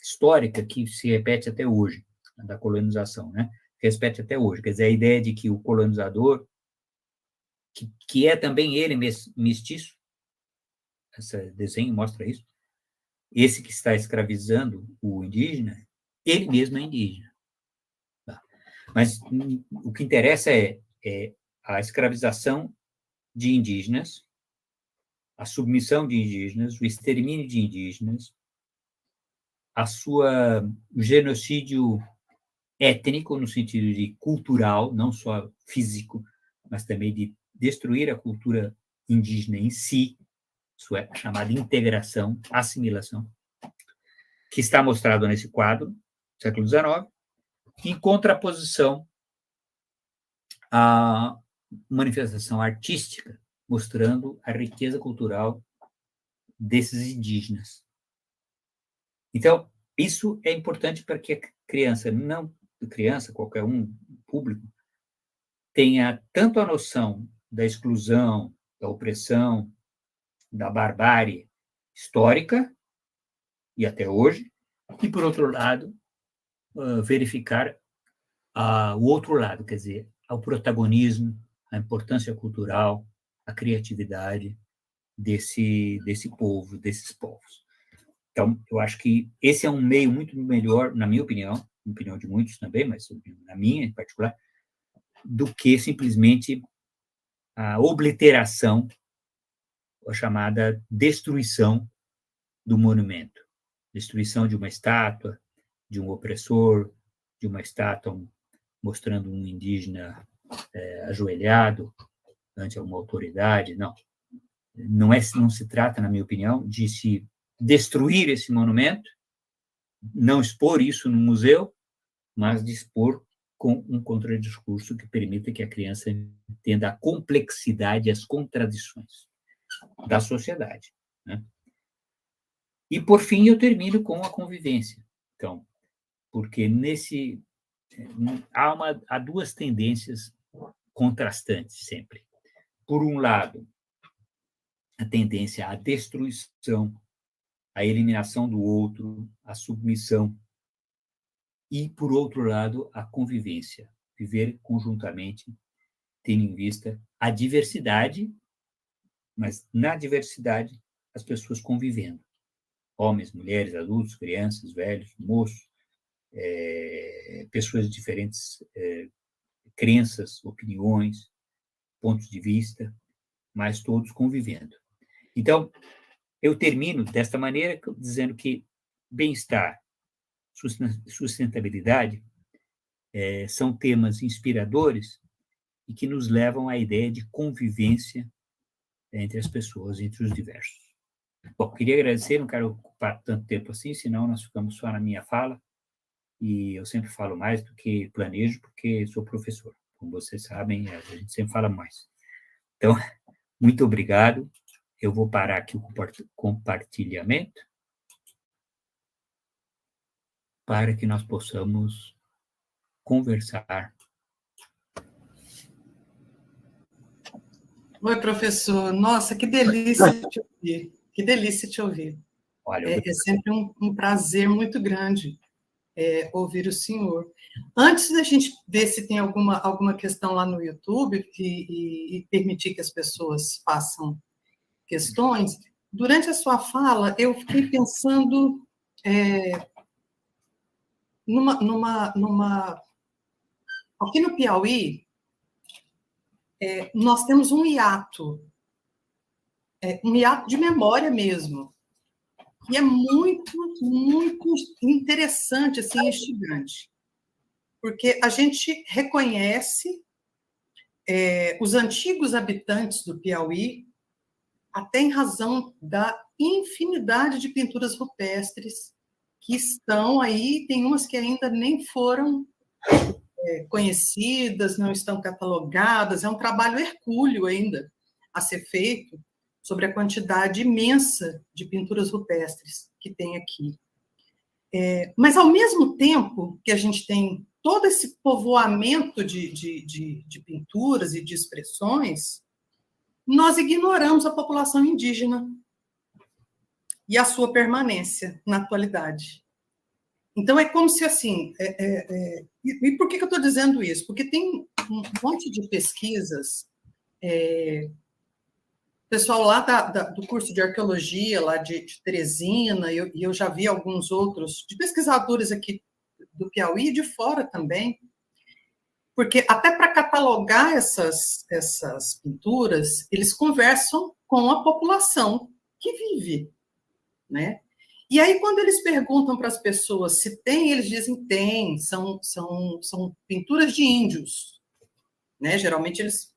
histórica que se repete até hoje, da colonização, né? Repete até hoje. Quer dizer, a ideia de que o colonizador, que é também ele mestiço, esse desenho mostra isso, esse que está escravizando o indígena, ele mesmo é indígena. Tá? Mas o que interessa é a escravização de indígenas, a submissão de indígenas, o extermínio de indígenas, o genocídio étnico, no sentido de cultural, não só físico, mas também de destruir a cultura indígena em si, isso é a chamada integração, assimilação, que está mostrado nesse quadro, século XIX, em contraposição à manifestação artística, mostrando a riqueza cultural desses indígenas. Então, isso é importante para que a criança, qualquer um, público, tenha tanto a noção da exclusão, da opressão, da barbárie histórica, e até hoje, e, por outro lado, verificar o outro lado, quer dizer, o protagonismo, a importância cultural, a criatividade desse povo, desses povos. Então, eu acho que esse é um meio muito melhor, na minha opinião, na opinião de muitos também, mas na minha em particular, do que simplesmente a obliteração, a chamada destruição do monumento. Destruição de uma estátua, de um opressor, de uma estátua mostrando um indígena ajoelhado ante uma autoridade. Não se trata, na minha opinião, de se destruir esse monumento, não expor isso no museu, mas de expor com um contradiscurso que permita que a criança entenda a complexidade e as contradições da sociedade, né? E, por fim, eu termino com a convivência. Então, porque há duas tendências contrastantes sempre. Por um lado, a tendência à destruição, à eliminação do outro, à submissão. E, por outro lado, a convivência, viver conjuntamente, tendo em vista a diversidade, mas na diversidade as pessoas convivendo. Homens, mulheres, adultos, crianças, velhos, moços, pessoas de diferentes crenças, opiniões, pontos de vista, mas todos convivendo. Então, eu termino desta maneira dizendo que bem-estar, sustentabilidade são temas inspiradores e que nos levam à ideia de convivência entre as pessoas, entre os diversos. Bom, queria agradecer, não quero ocupar tanto tempo assim, senão nós ficamos só na minha fala, e eu sempre falo mais do que planejo, porque sou professor. Como vocês sabem, a gente sempre fala mais. Então, muito obrigado. Eu vou parar aqui o compartilhamento para que nós possamos conversar.
Oi, professor. Nossa, que delícia te ouvir. Que delícia te ouvir.
Olha,
é sempre um prazer muito grande ouvir o senhor. Antes da gente ver se tem alguma questão lá no YouTube e permitir que as pessoas façam questões, durante a sua fala, eu fiquei pensando Aqui no Piauí, nós temos um hiato de memória mesmo, e é muito, muito interessante, assim, instigante, porque a gente reconhece os antigos habitantes do Piauí, até em razão da infinidade de pinturas rupestres que estão aí, tem umas que ainda nem foram conhecidas, não estão catalogadas, é um trabalho hercúleo ainda a ser feito sobre a quantidade imensa de pinturas rupestres que tem aqui. Mas, ao mesmo tempo que a gente tem todo esse povoamento de pinturas e de expressões, nós ignoramos a população indígena. e a sua permanência na atualidade. Então, é como se, assim... E por que eu estou dizendo isso? Porque tem um monte de pesquisas... pessoal lá do curso de arqueologia, lá de Teresina, e eu já vi alguns outros, de pesquisadores aqui do Piauí e de fora também, porque até para catalogar essas pinturas, eles conversam com a população que vive, né? E aí, quando eles perguntam para as pessoas se tem, eles dizem tem, são pinturas de índios, né? Geralmente eles...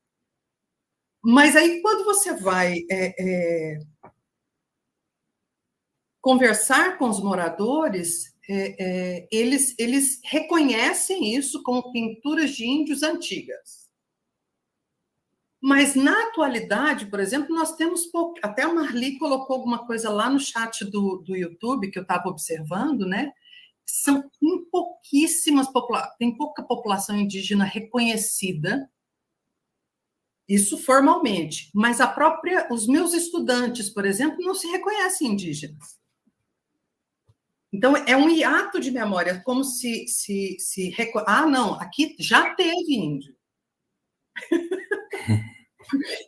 Mas aí, quando você vai conversar com os moradores, eles reconhecem isso como pinturas de índios antigas. Mas, na atualidade, por exemplo, nós temos pouco... Até a Marli colocou alguma coisa lá no chat do YouTube, que eu estava observando, né? Tem pouca população indígena reconhecida, isso formalmente, mas os meus estudantes, por exemplo, não se reconhecem indígenas. Então, é um hiato de memória, como se não, aqui já teve índio.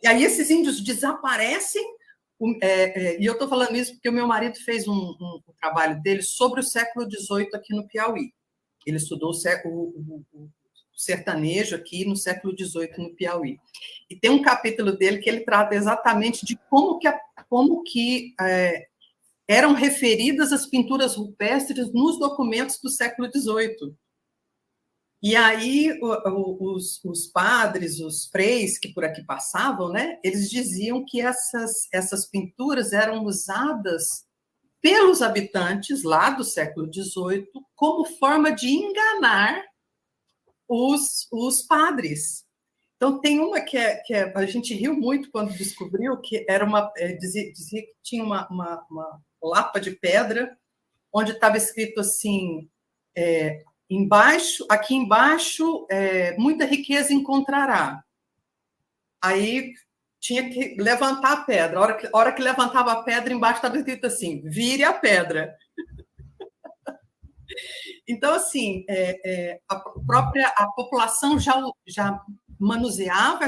E aí esses índios desaparecem, e eu estou falando isso porque o meu marido fez um trabalho dele sobre o século XVIII aqui no Piauí. Ele estudou o sertanejo aqui no século XVIII no Piauí. E tem um capítulo dele que ele trata exatamente de como que eram referidas as pinturas rupestres nos documentos do século XVIII. E aí os padres, os freis que por aqui passavam, né, eles diziam que essas pinturas eram usadas pelos habitantes lá do século XVIII como forma de enganar os padres. Então, tem uma que a gente riu muito quando descobriu, que era dizia que tinha uma lapa de pedra, onde estava escrito assim, aqui embaixo, muita riqueza encontrará. Aí tinha que levantar a pedra. A hora que levantava a pedra, embaixo estava escrito assim, vire a pedra. Então, assim, a população já manuseava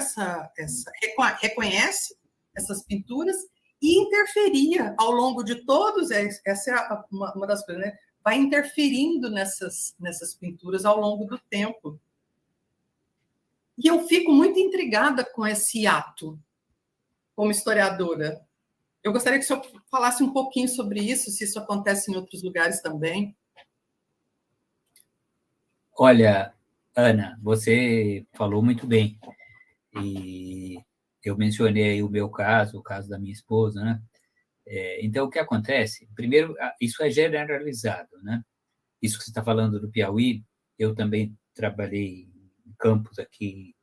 reconhece essas pinturas e interferia ao longo de todos, essa é uma das coisas, né? Vai interferindo nessas pinturas ao longo do tempo. E eu fico muito intrigada com esse ato, como historiadora. Eu gostaria que o senhor falasse um pouquinho sobre isso, se isso acontece em outros lugares também.
Olha, Ana, você falou muito bem. E eu mencionei o meu caso, o caso da minha esposa, né? Então, o que acontece? Primeiro, isso é generalizado, né? Isso que você está falando do Piauí, eu também trabalhei em campos aqui,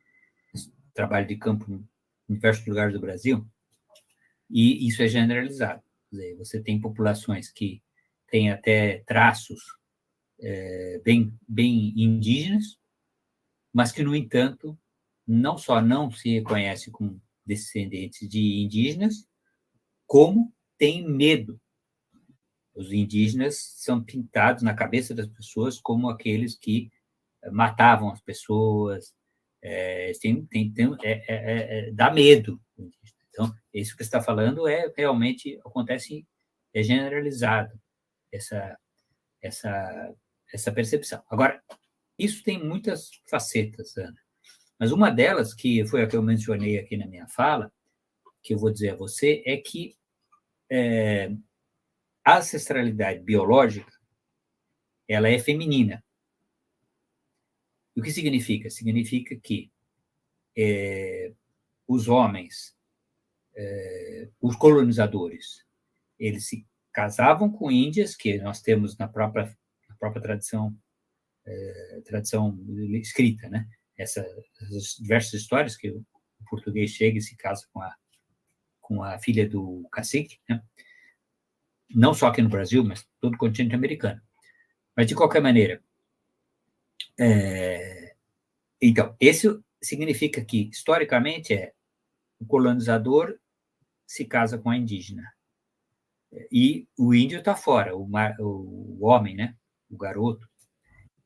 trabalho de campo em diversos lugares do Brasil, e isso é generalizado. Quer dizer, você tem populações que têm até traços bem indígenas, mas que, no entanto, não só não se reconhece como descendentes de indígenas, como tem medo. Os indígenas são pintados na cabeça das pessoas como aqueles que matavam as pessoas, dá medo. Então, isso que você está falando realmente acontece, é generalizado, essa percepção. Agora, isso tem muitas facetas, Ana, mas uma delas, que foi a que eu mencionei aqui na minha fala, que eu vou dizer a você, é que a ancestralidade biológica, ela é feminina. O que significa? Significa que os homens, os colonizadores, eles se casavam com índias, que nós temos na própria tradição escrita, né? Essas diversas histórias que o português chega e se casa com a filha do cacique, né? Não só aqui no Brasil, mas todo o continente americano. Mas, de qualquer maneira, então, isso significa que, historicamente, o colonizador se casa com a indígena. E o índio está fora, o homem, né? O garoto,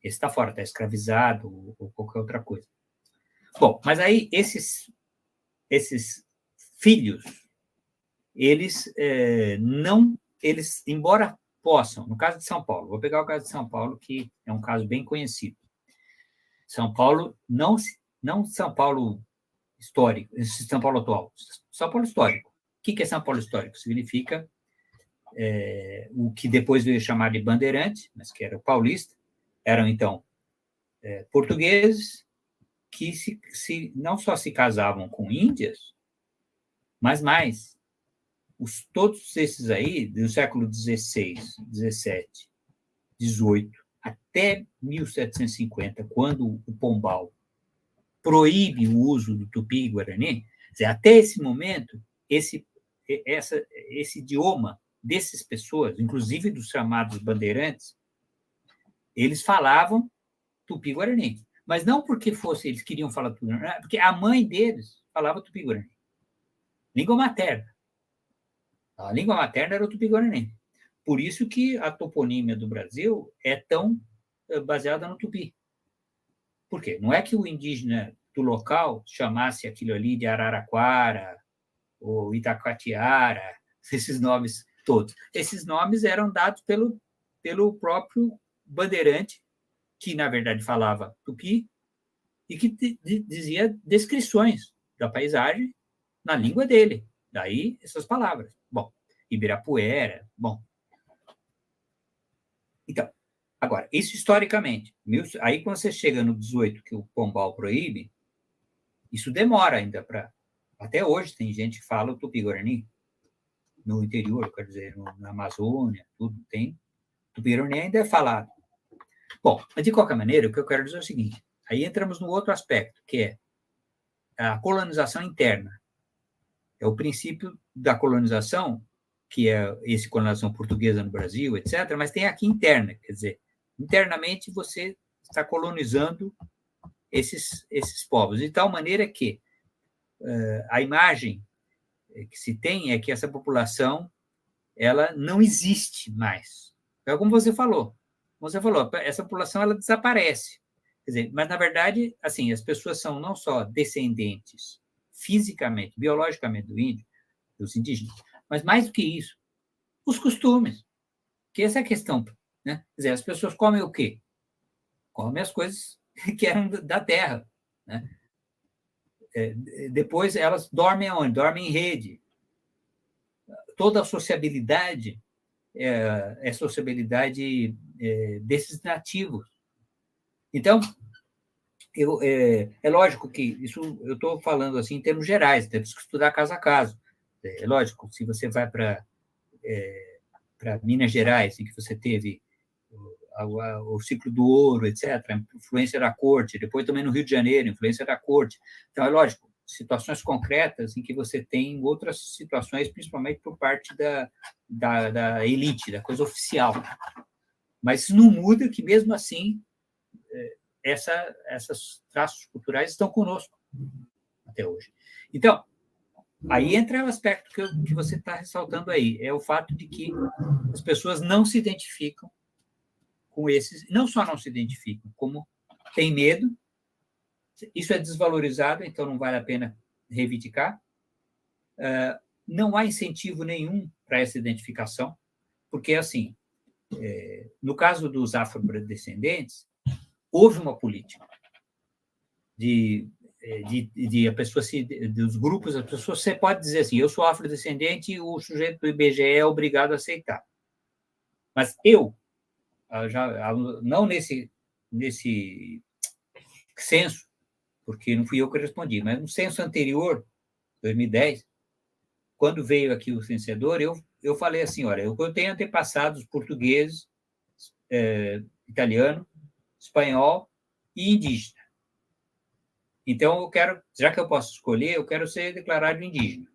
esse está fora, está escravizado ou qualquer outra coisa. Bom, mas aí esses filhos, eles não, eles, embora possam, no caso de São Paulo, vou pegar o caso de São Paulo, que é um caso bem conhecido. São Paulo, não São Paulo histórico, São Paulo atual, São Paulo histórico. O que é São Paulo histórico? Significa o que depois veio chamar de bandeirante, mas que era o paulista, eram, então, portugueses que não só se casavam com índias, mas mais. Todos esses aí, do século XVI, XVII, XVIII, até 1750, quando o Pombal proíbe o uso do tupi-guarani, até esse momento, esse idioma dessas pessoas, inclusive dos chamados bandeirantes, eles falavam tupi-guarani. Mas não porque eles queriam falar tupi-guarani, porque a mãe deles falava tupi-guarani. Língua materna. A língua materna era o tupi-guarani. Por isso que a toponímia do Brasil é tão baseada no tupi. Por quê? Não é que o indígena do local chamasse aquilo ali de Araraquara ou Itacoatiara, esses nomes todos. Esses nomes eram dados pelo próprio bandeirante, que, na verdade, falava tupi, e que dizia descrições da paisagem na língua dele. Daí, essas palavras. Bom, Ibirapuera, bom. Então, agora, isso historicamente. Aí, quando você chega no 18, que o Pombal proíbe, isso demora ainda para... Até hoje tem gente que fala o tupi-guarani no interior, quer dizer, na Amazônia, tudo tem. O tupi-guarani ainda é falado. Bom, mas de qualquer maneira, o que eu quero dizer é o seguinte, aí entramos no outro aspecto, que é a colonização interna. É o princípio da colonização, que é essa colonização portuguesa no Brasil, etc., mas tem aqui interna, quer dizer, internamente você está colonizando esses povos, de tal maneira que a imagem que se tem é que essa população ela não existe mais. É como você falou. Essa população ela desaparece. Quer dizer, mas, na verdade, assim, as pessoas são não só descendentes fisicamente, biologicamente do índio, dos indígenas, mas, mais do que isso, os costumes. Que essa é a questão. Né? Quer dizer, as pessoas comem o quê? Comem as coisas que eram da terra. Né? Depois, elas dormem onde? Dormem em rede. Toda a sociabilidade é sociabilidade desses nativos. Então, é lógico que isso eu estou falando assim em termos gerais, temos que estudar caso a caso. É lógico, se você vai para Minas Gerais, em que você teve o ciclo do ouro, etc., a influência da corte, depois também no Rio de Janeiro, influência da corte. Então, é lógico, situações concretas em que você tem outras situações, principalmente por parte da elite, da coisa oficial. Mas isso não muda que, mesmo assim, essas traços culturais estão conosco até hoje. Então, aí entra o aspecto que você está ressaltando aí, é o fato de que as pessoas não se identificam com esses, não só não se identificam, como têm medo. Isso é desvalorizado, então não vale a pena reivindicar. Não há incentivo nenhum para essa identificação, porque, assim, no caso dos afrodescendentes, houve uma política de a pessoa dos grupos, as pessoas, você pode dizer assim, eu sou afrodescendente e o sujeito do IBGE é obrigado a aceitar. Mas eu, não nesse censo, porque não fui eu que respondi, mas no censo anterior, 2010, quando veio aqui o censador, eu falei assim, olha, eu tenho antepassados portugueses, italiano, espanhol e indígena. Então, eu quero, já que eu posso escolher, eu quero ser declarado indígena.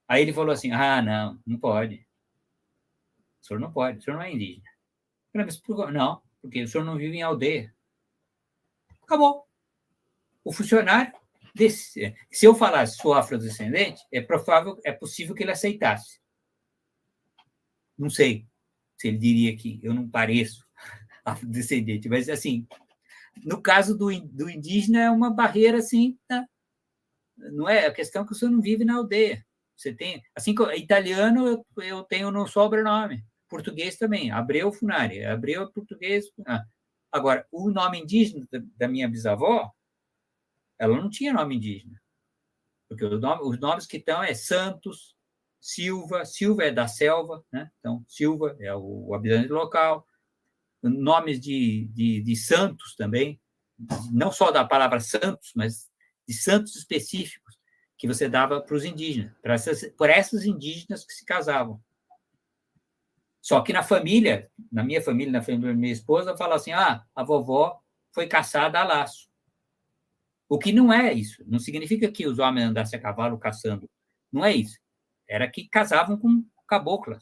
Aí ele falou assim, não pode. O senhor não pode, o senhor não é indígena. Eu falei, não, porque o senhor não vive em aldeia. Acabou. O funcionário, se eu falasse sou afrodescendente, é possível que ele aceitasse. Não sei se ele diria que eu não pareço afrodescendente, mas, assim, no caso do indígena, é uma barreira, assim, né? Não é a questão que você não vive na aldeia. Você tem, assim, italiano, eu tenho no sobrenome, português também, Abreu Funari, Abreu é português. Agora, o nome indígena da minha bisavó, ela não tinha nome indígena, porque os nomes que estão é Santos, Silva é da selva, né? Então, Silva é o habitante local, nomes de santos também, não só da palavra santos, mas de santos específicos que você dava para os indígenas, por essas indígenas que se casavam. Só que na família, na minha família, na família da minha esposa, fala assim, a vovó foi caçada a laço. O que não é isso. Não significa que os homens andassem a cavalo caçando. Não é isso. Era que casavam com cabocla.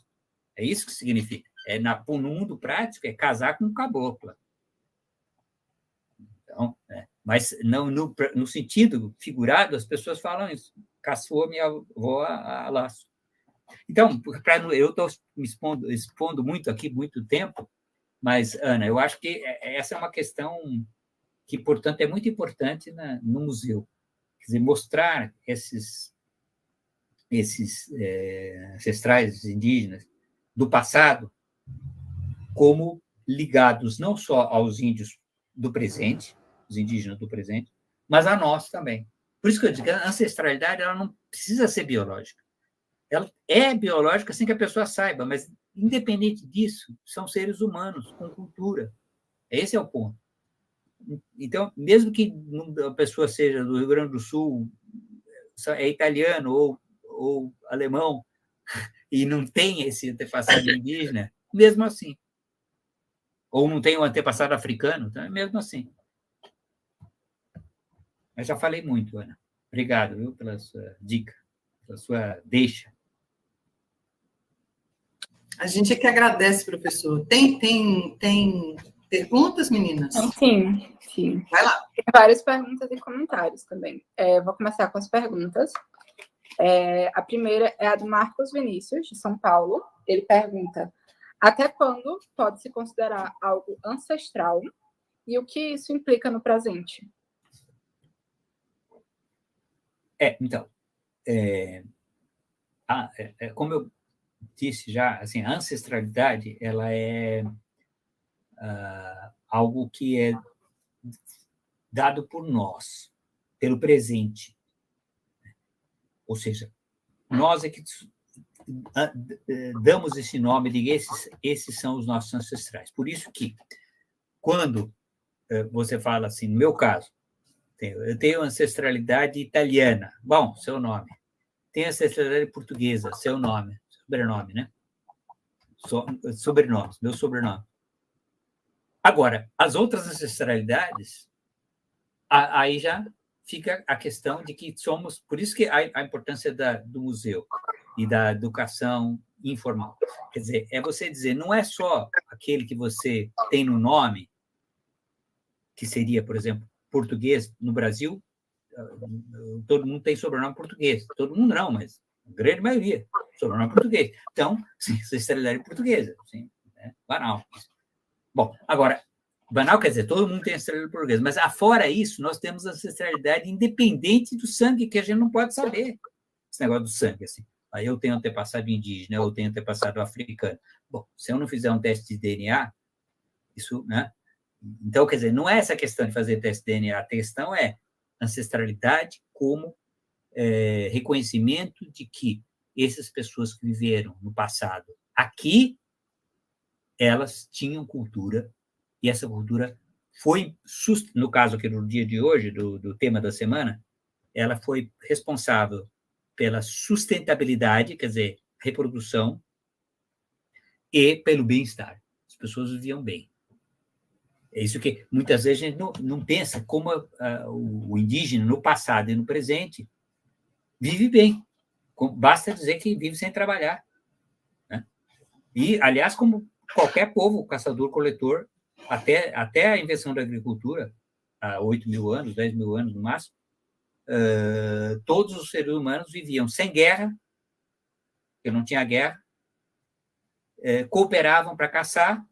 É isso que significa. No mundo prático, é casar com cabocla. Então, mas não, no sentido figurado, as pessoas falam isso. Caçou minha avó a laço. Então, eu estou me expondo muito aqui, muito tempo, mas, Ana, eu acho que essa é uma questão que, portanto, é muito importante no museu. Quer dizer, mostrar esses ancestrais indígenas do passado como ligados não só aos índios do presente, os indígenas do presente, mas a nós também. Por isso que eu digo que a ancestralidade ela não precisa ser biológica. Ela é biológica sem que a pessoa saiba, mas, independente disso, são seres humanos com cultura. Esse é o ponto. Então, mesmo que a pessoa seja do Rio Grande do Sul, é italiano ou alemão, e não tem esse antepassado indígena, mesmo assim. Ou não tem um antepassado africano, então é mesmo assim. Eu já falei muito, Ana. Obrigado, viu, pela sua dica, pela sua deixa.
A gente é que agradece, professor. Tem perguntas, meninas?
Sim.
Vai lá.
Tem várias perguntas e comentários também. Vou começar com as perguntas. A primeira é a do Marcos Vinícius, de São Paulo. Ele pergunta: até quando pode se considerar algo ancestral e o que isso implica no presente?
Então, como eu disse já, assim, a ancestralidade ela é algo que é dado por nós, pelo presente. Ou seja, nós é que damos esse nome de esses são os nossos ancestrais. Por isso que, quando você fala assim, no meu caso, eu tenho ancestralidade italiana, bom, seu nome. Tenho ancestralidade portuguesa, seu nome, sobrenome, né? Sobrenomes, meu sobrenome. Agora, as outras ancestralidades, aí já fica a questão de que somos... Por isso que a importância do museu e da educação informal. Quer dizer, você dizer, não é só aquele que você tem no nome, que seria, por exemplo, português no Brasil, todo mundo tem sobrenome português. Todo mundo não, mas a grande maioria, sobrenome português. Então, ancestralidade portuguesa, assim, né? Banal. Bom, agora, banal quer dizer, todo mundo tem ancestralidade portuguesa, mas afora isso, nós temos ancestralidade independente do sangue, que a gente não pode saber. Esse negócio do sangue, assim. Aí eu tenho antepassado indígena, eu tenho antepassado africano. Bom, se eu não fizer um teste de DNA, isso, né? Então, quer dizer, não é essa questão de fazer teste de DNA, a questão é ancestralidade como reconhecimento de que essas pessoas que viveram no passado aqui, elas tinham cultura, e essa cultura foi, no caso aqui do dia de hoje, do tema da semana, ela foi responsável pela sustentabilidade, quer dizer, reprodução, e pelo bem-estar. As pessoas viviam bem. É isso que muitas vezes a gente não pensa como o indígena, no passado e no presente, vive bem. Basta dizer que vive sem trabalhar. Né? E, aliás, como qualquer povo, caçador-coletor, até a invenção da agricultura, há 8.000 anos, 10.000 anos no máximo, todos os seres humanos viviam sem guerra, porque não tinha guerra, cooperavam para caçar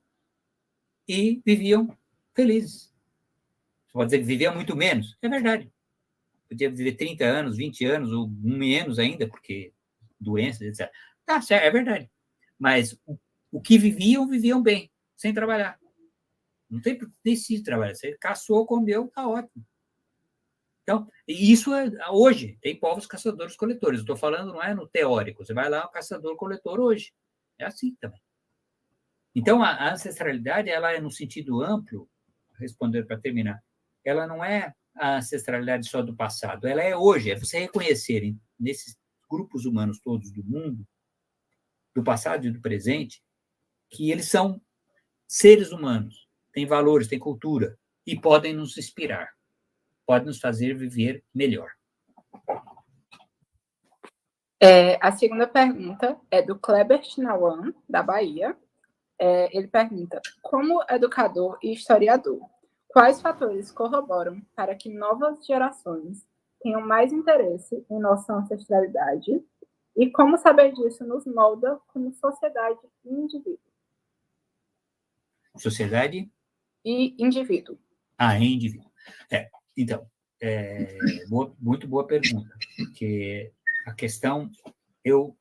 e viviam felizes. Você pode dizer que viviam muito menos. É verdade. Podia viver 30 anos, 20 anos, ou menos ainda, porque doenças, etc. Tá certo, é verdade. Mas o que viviam bem, sem trabalhar. Não tem preciso trabalhar. Você caçou, comeu, tá ótimo. Então, isso é hoje. Tem povos caçadores-coletores. Estou falando, não é no teórico. Você vai lá, um caçador-coletor hoje. É assim também. Então, a ancestralidade, ela é no sentido amplo, respondendo para terminar, ela não é a ancestralidade só do passado, ela é hoje, é você reconhecer nesses grupos humanos todos do mundo, do passado e do presente, que eles são seres humanos, têm valores, têm cultura, e podem nos inspirar, podem nos fazer viver melhor.
A segunda pergunta é do Kleber Chinawan, da Bahia. Ele pergunta, como educador e historiador, quais fatores corroboram para que novas gerações tenham mais interesse em nossa ancestralidade e como saber disso nos molda como sociedade e indivíduo?
Sociedade?
E indivíduo.
Indivíduo. Então, muito boa pergunta, porque a questão, eu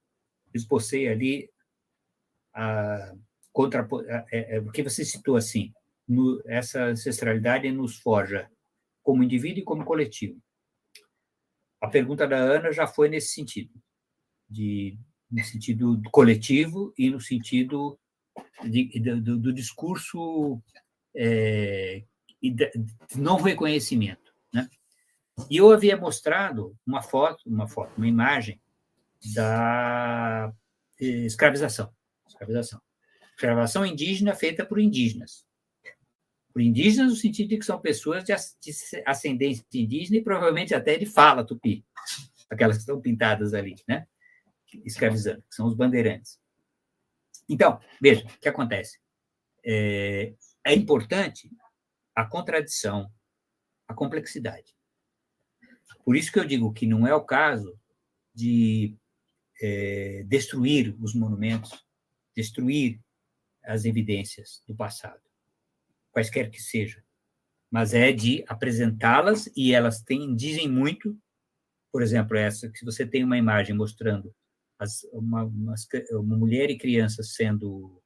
esbocei ali porque você citou assim, essa ancestralidade nos forja como indivíduo e como coletivo. A pergunta da Ana já foi nesse sentido, no sentido coletivo e no sentido do discurso e de não reconhecimento, né? E eu havia mostrado uma imagem da escravização indígena feita por indígenas. Por indígenas, no sentido de que são pessoas de ascendência indígena e provavelmente até de fala tupi, aquelas que estão pintadas ali, né? Escravizando, que são os bandeirantes. Então, veja, o que acontece? É importante a contradição, a complexidade. Por isso que eu digo que não é o caso de destruir os monumentos, destruir as evidências do passado, quaisquer que sejam, mas é de apresentá-las e elas dizem muito. Por exemplo, essa que você tem uma imagem mostrando uma mulher e crianças sendo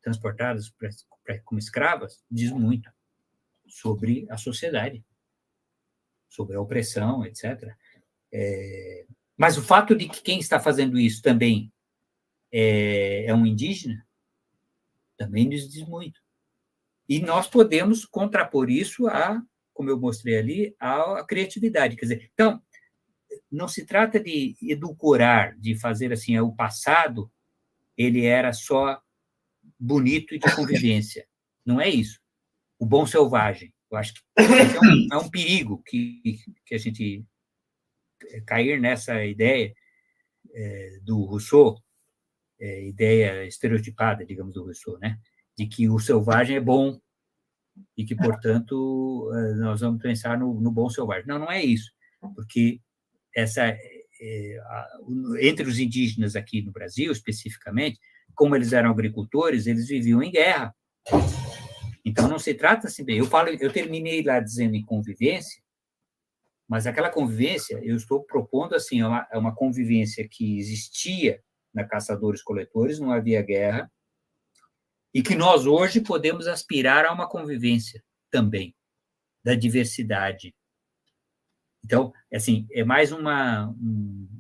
transportadas como escravas, diz muito sobre a sociedade, sobre a opressão, etc. Mas o fato de que quem está fazendo isso também é um indígena, também nos diz muito. E nós podemos contrapor isso como eu mostrei ali, à criatividade. Quer dizer, então, não se trata de edulcorar, de fazer assim, o passado, ele era só bonito e de convivência. Não é isso. O bom selvagem. Eu acho que é um perigo que a gente cair nessa ideia do Rousseau, ideia estereotipada, digamos, do Rousseau, né? De que o selvagem é bom e que, portanto, nós vamos pensar no bom selvagem. Não, não é isso, porque entre os indígenas aqui no Brasil, especificamente, como eles eram agricultores, eles viviam em guerra. Então, não se trata assim, eu terminei lá dizendo em convivência, mas aquela convivência, eu estou propondo assim, uma convivência que existia na caçadores-coletores, não havia guerra, e que nós hoje podemos aspirar a uma convivência também, da diversidade. Então, assim, é mais um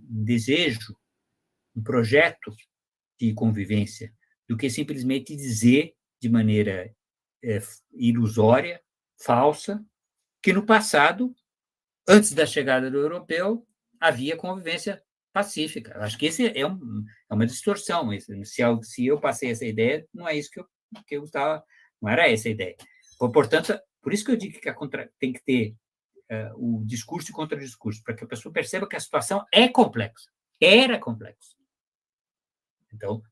desejo, um projeto de convivência, do que simplesmente dizer de maneira ilusória, falsa, que no passado, antes da chegada do europeu, havia convivência pacífica. Acho que esse é uma distorção. Se eu passei essa ideia, não é isso que eu estava, não era essa a ideia. Portanto, por isso que eu digo que tem que ter o discurso e contra-discurso, para que a pessoa perceba que a situação é complexa, era complexa. Então,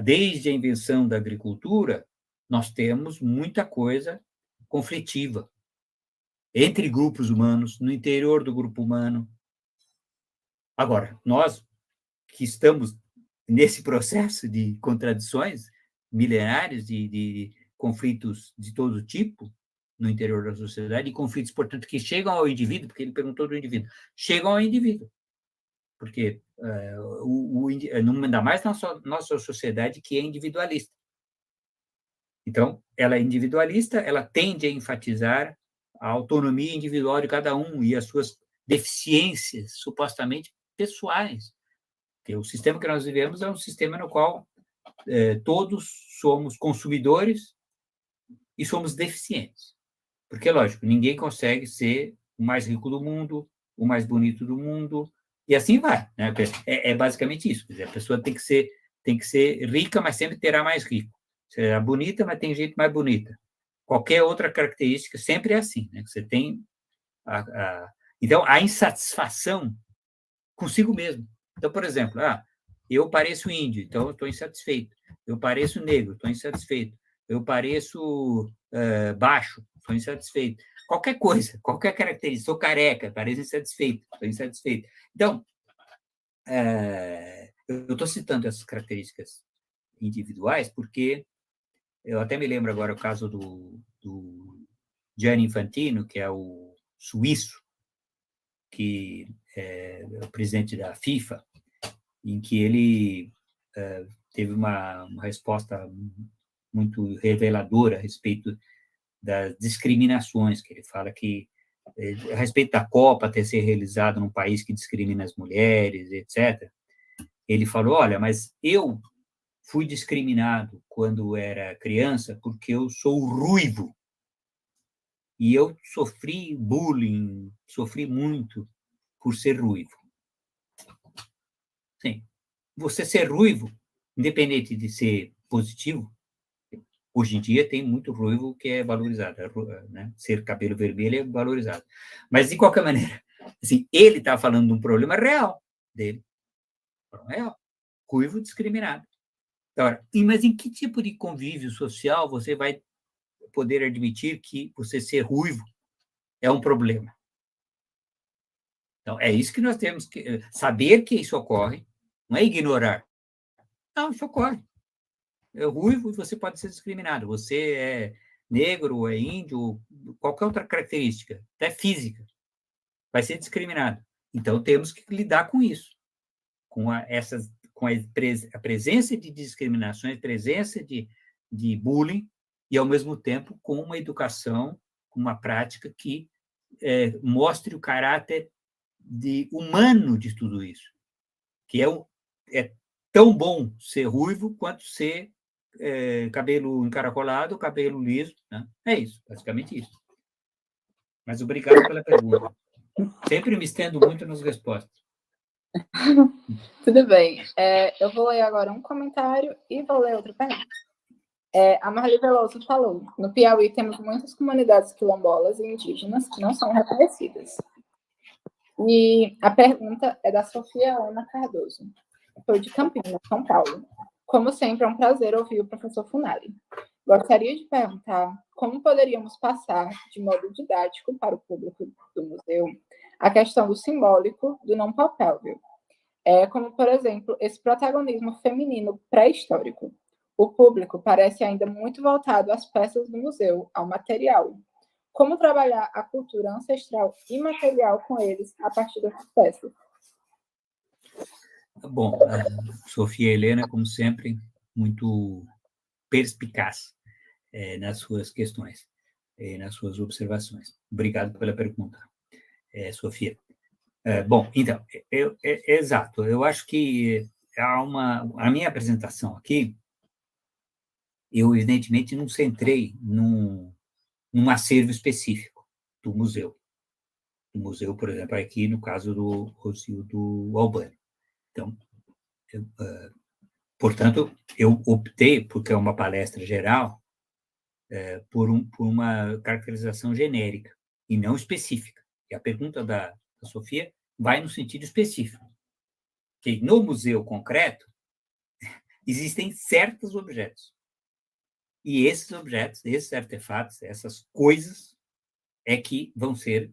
desde a invenção da agricultura, nós temos muita coisa conflitiva entre grupos humanos, no interior do grupo humano. Agora, nós que estamos nesse processo de contradições milenares, de conflitos de todo tipo no interior da sociedade, e conflitos, portanto, que chegam ao indivíduo, porque ele perguntou do indivíduo, chegam ao indivíduo. Porque, ainda mais na nossa sociedade que é individualista. Então, ela é individualista, ela tende a enfatizar a autonomia individual de cada um e as suas deficiências supostamente pessoais. Porque o sistema que nós vivemos é um sistema no qual todos somos consumidores e somos deficientes. Porque, lógico, ninguém consegue ser o mais rico do mundo, o mais bonito do mundo, e assim vai. Né? É basicamente isso. Quer dizer, a pessoa tem que ser rica, mas sempre terá mais rico. Será bonita, mas tem gente mais bonita. Qualquer outra característica sempre é assim. Né? Você tem então, a insatisfação consigo mesmo. Então, por exemplo, eu pareço índio, então eu estou insatisfeito. Eu pareço negro, estou insatisfeito. Eu pareço baixo, estou insatisfeito. Qualquer coisa, qualquer característica. Sou careca, pareço insatisfeito, estou insatisfeito. Então, eu estou citando essas características individuais porque eu até me lembro agora o caso do Gianni Infantino, que é o suíço, que é o presidente da FIFA, em que ele teve uma resposta muito reveladora a respeito das discriminações, que ele fala que, a respeito da Copa ter sido realizada num país que discrimina as mulheres, etc., ele falou, olha, mas eu fui discriminado quando era criança porque eu sou ruivo, e eu sofri bullying, sofri muito por ser ruivo. Sim, você ser ruivo, independente de ser positivo, hoje em dia tem muito ruivo que é valorizado, né? Ser cabelo vermelho é valorizado. Mas, de qualquer maneira, assim, ele está falando de um problema real dele. Problema real. Ruivo discriminado. Agora, mas em que tipo de convívio social você vai poder admitir que você ser ruivo é um problema? Então, é isso que nós temos que saber, que isso ocorre, não é ignorar. Não, isso ocorre. É ruivo e você pode ser discriminado. Você é negro, é índio, qualquer outra característica, até física, vai ser discriminado. Então, temos que lidar com isso, com a presença de discriminações, presença de bullying, e, ao mesmo tempo, com uma educação, com uma prática que mostre o caráter humano de tudo isso, que é tão bom ser ruivo quanto ser cabelo encaracolado, cabelo liso, né? É isso, basicamente isso. Mas obrigado pela pergunta. Sempre me estendo muito nas respostas.
Tudo bem. Eu vou ler agora um comentário e vou ler outra pergunta. A Marli Veloso falou, no Piauí temos muitas comunidades quilombolas e indígenas que não são reconhecidas. E a pergunta é da Sofia Ana Cardoso. Foi de Campinas, São Paulo. Como sempre, é um prazer ouvir o professor Funari. Gostaria de perguntar como poderíamos passar, de modo didático para o público do museu, a questão do simbólico do não palpável, como, por exemplo, esse protagonismo feminino pré-histórico. O público parece ainda muito voltado às peças do museu, ao material. Como trabalhar a cultura ancestral e material com eles a partir dessas peças?
Bom, Sofia Helena, como sempre, muito perspicaz nas suas questões, nas suas observações. Obrigado pela pergunta, Sofia. Bom, então, exato, eu acho que a minha apresentação aqui, eu, evidentemente, não centrei num acervo específico do museu. Do museu, por exemplo, aqui no caso do Rosildo Albani. Então, portanto, eu optei, porque é uma palestra geral, por uma caracterização genérica e não específica. E a pergunta da Sofia vai no sentido específico, que no museu concreto existem certos objetos. E esses objetos, esses artefatos, essas coisas é que vão ser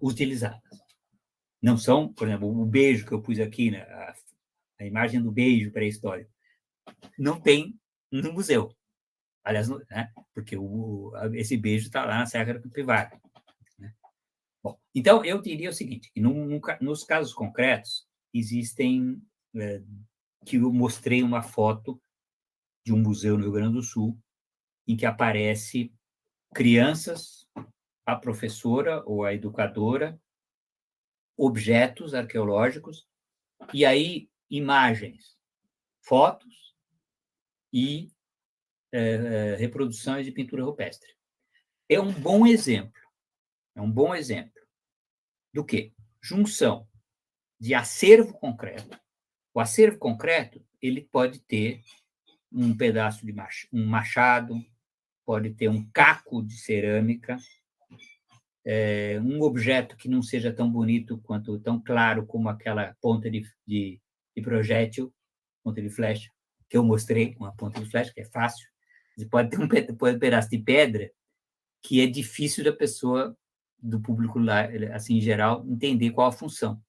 utilizadas. Não são, por exemplo, o beijo que eu pus aqui, né, a imagem do beijo pré-histórico, não tem no museu. Aliás, né? Porque esse beijo está lá na Serra do Capivara. Né? Bom, então, eu diria o seguinte, que nos casos concretos, existem, que eu mostrei uma foto de um museu no Rio Grande do Sul, em que aparece crianças, a professora ou a educadora, objetos arqueológicos, e aí imagens, fotos e reproduções de pintura rupestre. É um bom exemplo do quê? Junção de acervo concreto. O acervo concreto, ele pode ter um pedaço de um machado, pode ter um caco de cerâmica, um objeto que não seja tão bonito quanto, tão claro como aquela ponta de projétil, ponta de flecha, que eu mostrei, uma ponta de flecha, que é fácil. Você pode ter um pedaço de pedra que é difícil da pessoa, do público lá, assim, em geral, entender qual a função,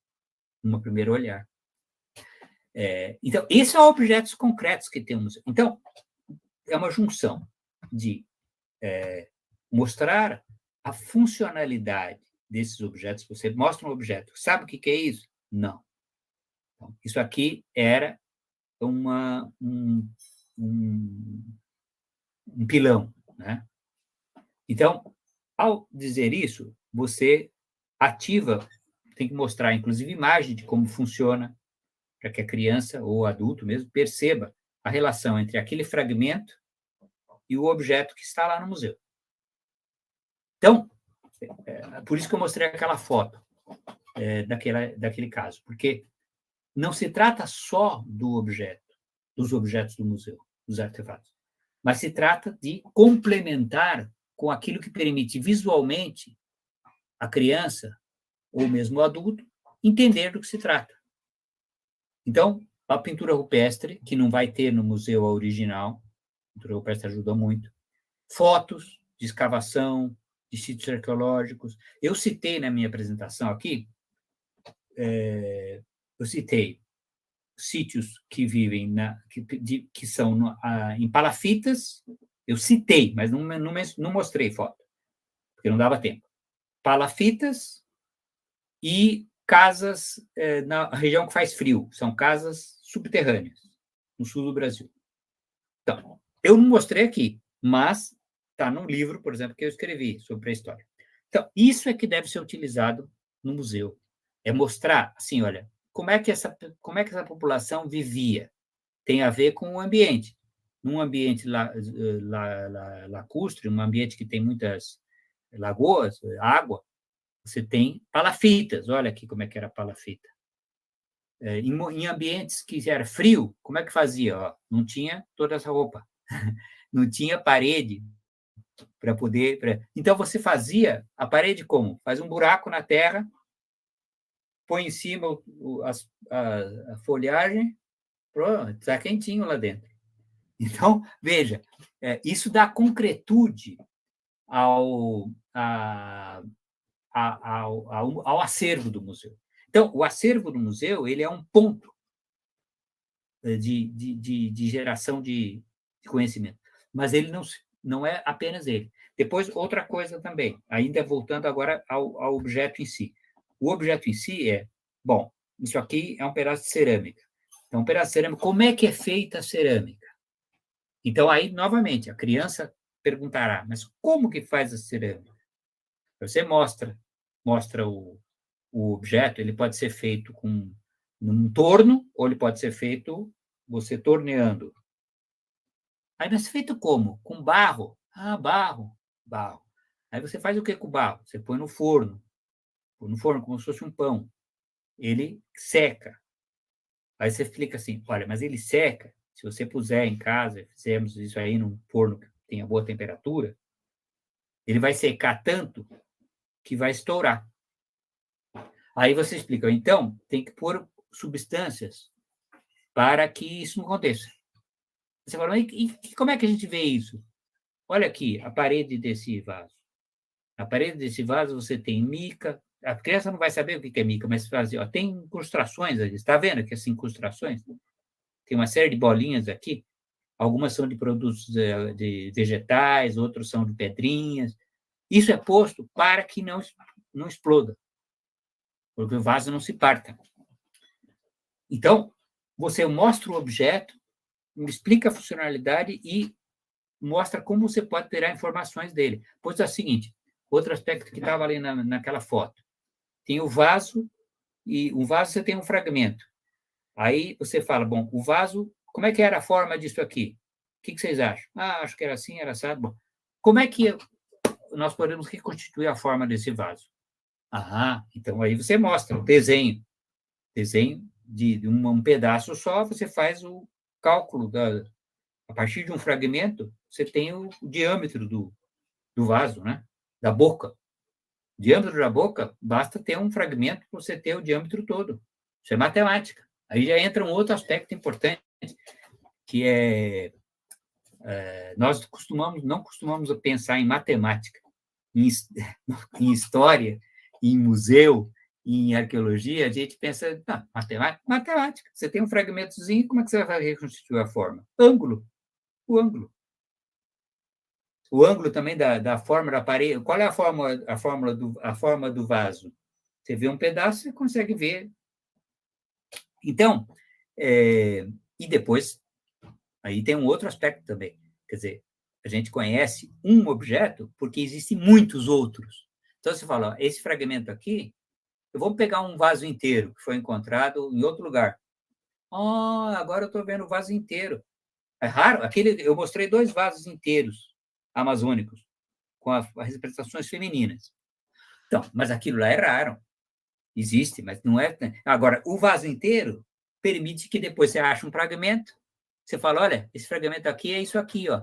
num primeiro olhar. Então, esses são objetos concretos que temos. Então, é uma junção de mostrar a funcionalidade desses objetos. Você mostra um objeto, sabe o que é isso? Não. Então, isso aqui era um pilão, né? Então, ao dizer isso, você ativa, tem que mostrar, inclusive, imagem de como funciona, para que a criança ou o adulto mesmo perceba a relação entre aquele fragmento e o objeto que está lá no museu. Então, por isso que eu mostrei aquela foto daquele caso, porque não se trata só dos objetos do museu, dos artefatos, mas se trata de complementar com aquilo que permite visualmente a criança, ou mesmo o adulto, entender do que se trata. Então, a pintura rupestre, que não vai ter no museu a original, a pintura rupestre ajuda muito, fotos de escavação, de sítios arqueológicos. Eu citei na minha apresentação aqui, eu citei sítios que vivem, que são em palafitas, eu citei, mas não mostrei foto, porque não dava tempo. Palafitas e casas na região que faz frio, são casas subterrâneas, no sul do Brasil. Então, eu não mostrei aqui, mas está num livro, por exemplo, que eu escrevi sobre a história. Então, isso é que deve ser utilizado no museu. É mostrar, assim, olha, como é que essa população vivia. Tem a ver com o ambiente. Num ambiente lacustre, um ambiente que tem muitas lagoas, água, você tem palafitas. Olha aqui como é que era a palafita. Em ambientes que era frio, como é que fazia? Ó, não tinha toda essa roupa. Não tinha parede para poder... Então, você fazia a parede como? Faz um buraco na terra, põe em cima a folhagem, pronto, está quentinho lá dentro. Então, veja, isso dá concretude ao acervo do museu. Então, o acervo do museu ele é um ponto de geração de conhecimento, mas ele não é apenas ele. Depois, outra coisa também, ainda voltando agora ao objeto em si. O objeto em si bom, isso aqui é um pedaço de cerâmica. Então, um pedaço de cerâmica, como é que é feita a cerâmica? Então, aí, novamente, a criança perguntará, mas como que faz a cerâmica? Você mostra o objeto, ele pode ser feito num torno, ou ele pode ser feito você torneando. Aí vai ser feito como? Com barro. Ah, barro. Aí você faz o que com o barro? Você põe no forno como se fosse um pão. Ele seca. Aí você explica assim, olha, mas ele seca, se você puser em casa, fizermos isso aí num forno que tenha boa temperatura, ele vai secar tanto que vai estourar. Aí você explica, então, tem que pôr substâncias para que isso não aconteça. Você fala, e como é que a gente vê isso? Olha aqui, a parede desse vaso. Na parede desse vaso você tem mica, A criança não vai saber o que é mica, mas fazer, ó, tem incrustações ali. Está vendo que essas incrustações? Tem uma série de bolinhas aqui. Algumas são de produtos de vegetais, outros são de pedrinhas. Isso é posto para que não exploda, porque o vaso não se parta. Então, você mostra o objeto, explica a funcionalidade e mostra como você pode tirar informações dele. Pois é o seguinte, outro aspecto que estava ali naquela foto. Tem o vaso, e um vaso você tem um fragmento. Aí você fala, bom, o vaso, como é que era a forma disso aqui? O que vocês acham? Ah, acho que era assim, era assado. Bom, como é que nós podemos reconstituir a forma desse vaso? Ah, então aí você mostra o desenho. Desenho de um pedaço só, você faz o cálculo. A partir de um fragmento, você tem o diâmetro do vaso, né? Da boca. O diâmetro da boca, basta ter um fragmento para você ter o diâmetro todo. Isso é matemática. Aí já entra um outro aspecto importante, que nós não costumamos pensar em matemática, em história, em museu, em arqueologia, a gente pensa, não, matemática. Você tem um fragmentozinho, como é que você vai reconstituir a forma? Ângulo. O ângulo. O ângulo também da forma da parede. Qual é a forma do vaso? Você vê um pedaço, você consegue ver. Então, e depois, aí tem um outro aspecto também. Quer dizer, a gente conhece um objeto porque existem muitos outros. Então, você fala, ó, esse fragmento aqui, eu vou pegar um vaso inteiro que foi encontrado em outro lugar. Agora eu estou vendo o vaso inteiro. É raro. Eu mostrei 2 vasos inteiros amazônicos, com as representações femininas. Então, mas aquilo lá é raro. Existe, mas não é. Agora, o vaso inteiro permite que depois você ache um fragmento, você fala, olha, esse fragmento aqui é isso aqui, ó.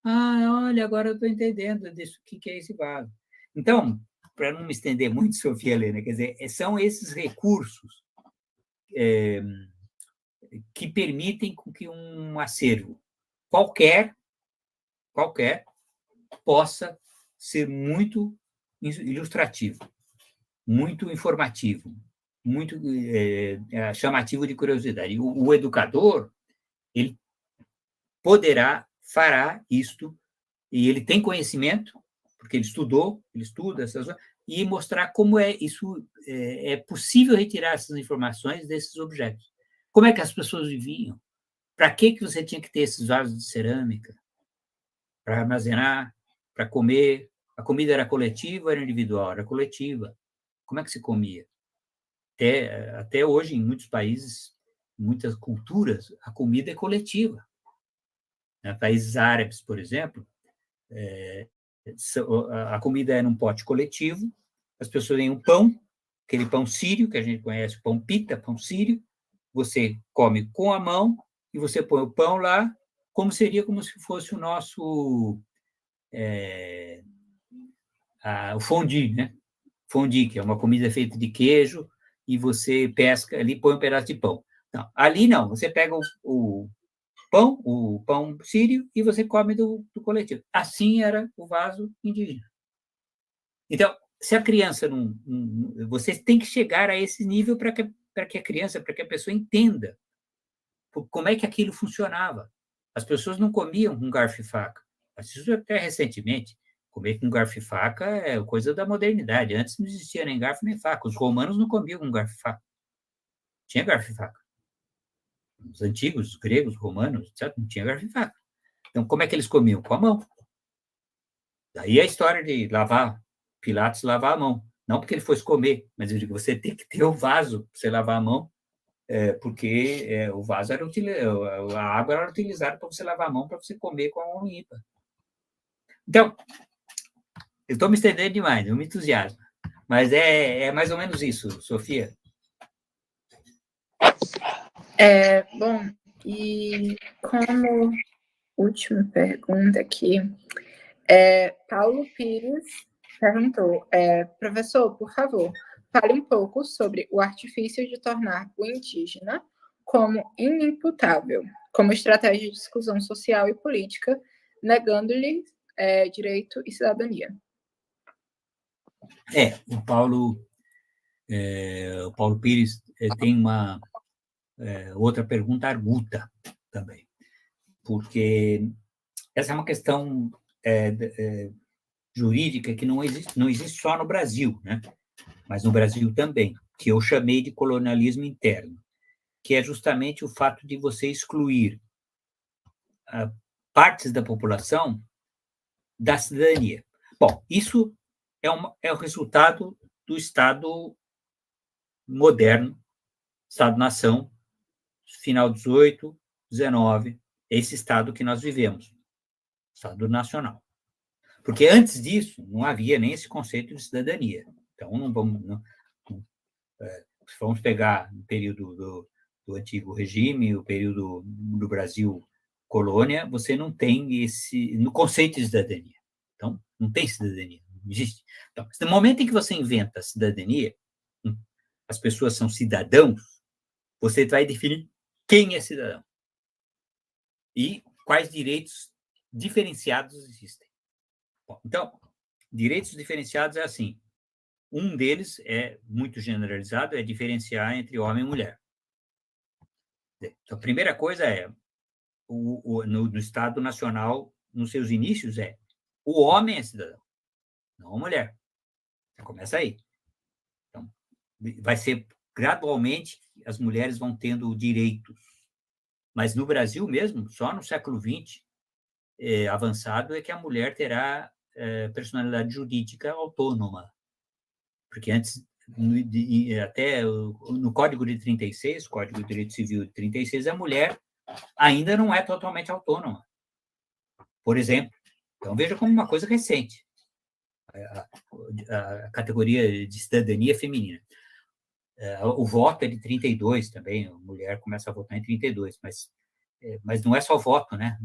Olha, agora eu estou entendendo disso, o que é esse vaso. Então, para não me estender muito, Sofia Helena, quer dizer, são esses recursos que permitem que um acervo qualquer possa ser muito ilustrativo, muito informativo, muito chamativo de curiosidade. O educador, ele fará isto, e ele tem conhecimento, porque ele estuda essas coisas, e mostrar como é possível retirar essas informações desses objetos. Como é que as pessoas viviam? Para que você tinha que ter esses vasos de cerâmica? Para armazenar, para comer. A comida era coletiva ou era individual? Era coletiva. Como é que se comia? Até hoje, em muitos países, muitas culturas, a comida é coletiva. Em países árabes, por exemplo, a comida é num pote coletivo, as pessoas têm um pão, aquele pão sírio, que a gente conhece, pão pita, pão sírio, você come com a mão e você põe o pão lá, como se fosse o nosso o fondue, né? Fondue, que é uma comida feita de queijo, e você pesca ali, põe um pedaço de pão. Não, ali não, você pega o pão sírio, e você come do coletivo. Assim era o vaso indígena. Então, se a criança não você tem que chegar a esse nível para que a criança, para que a pessoa entenda como é que aquilo funcionava. As pessoas não comiam com garfo e faca. Isso até recentemente. Comer com garfo e faca é coisa da modernidade. Antes não existia nem garfo nem faca. Os romanos não comiam com garfo e faca. Tinha garfo e faca. Os antigos, os gregos, romanos, etc., não tinha garfo e faca. Então, como é que eles comiam? Com a mão. Daí a história de Pilatos lavar a mão. Não porque ele fosse comer, mas eu digo, você tem que ter o vaso para você lavar a mão, porque o vaso a água era utilizada para você lavar a mão, para você comer com a mão limpa. Então, eu estou me estendendo demais, eu me entusiasmo. Mas é mais ou menos isso, Sofia.
Bom, e como última pergunta aqui, Paulo Pires perguntou, professor, por favor, fale um pouco sobre o artifício de tornar o indígena como inimputável, como estratégia de exclusão social e política, negando-lhe direito e cidadania.
O Paulo O Paulo Pires tem uma outra pergunta arguta também, porque essa é uma questão jurídica que não existe só no Brasil, né? Mas no Brasil também, que eu chamei de colonialismo interno, que é justamente o fato de você excluir partes da população da cidadania. Bom, isso é o resultado do Estado moderno, Estado-nação, final 18, 19, esse Estado que nós vivemos, Estado nacional. Porque antes disso, não havia nem esse conceito de cidadania. Então, se vamos pegar o período do antigo regime, o período do Brasil colônia, você não tem no conceito de cidadania. Então, não tem cidadania, não existe. Então, no momento em que você inventa a cidadania, as pessoas são cidadãos, você vai definir quem é cidadão e quais direitos diferenciados existem. Bom, então, direitos diferenciados é assim. Um deles é muito generalizado, é diferenciar entre homem e mulher. Então, a primeira coisa no Estado Nacional, nos seus inícios, o homem é cidadão, não a mulher. Já começa aí. Então, vai ser gradualmente, as mulheres vão tendo direitos. Mas no Brasil mesmo, só no século XX, avançado, é que a mulher terá personalidade jurídica autônoma. Porque antes, até no Código de 36, Código de Direito Civil de 36, a mulher ainda não é totalmente autônoma, por exemplo. Então, veja como uma coisa recente, a categoria de cidadania feminina. O voto é de 32 também, a mulher começa a votar em 32, mas não é só voto, né?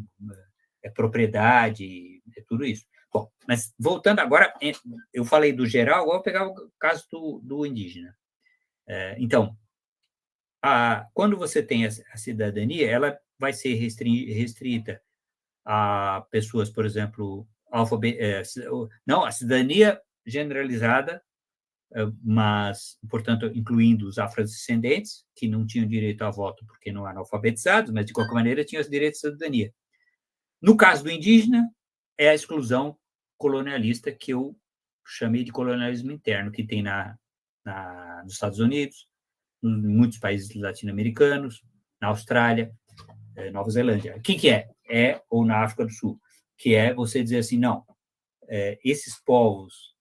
É propriedade, é tudo isso. Bom, mas voltando agora, eu falei do geral, agora eu vou pegar o caso do indígena. Então, quando você tem a cidadania, ela vai ser restrita a pessoas, por exemplo, não, a cidadania generalizada, mas, portanto, incluindo os afrodescendentes, que não tinham direito a voto porque não eram alfabetizados, mas, de qualquer maneira, tinham os direitos de cidadania. No caso do indígena, é a exclusão colonialista que eu chamei de colonialismo interno, que tem nos Estados Unidos, em muitos países latino-americanos, na Austrália, Nova Zelândia. O que é? Ou na África do Sul, que é você dizer assim, não, esses povos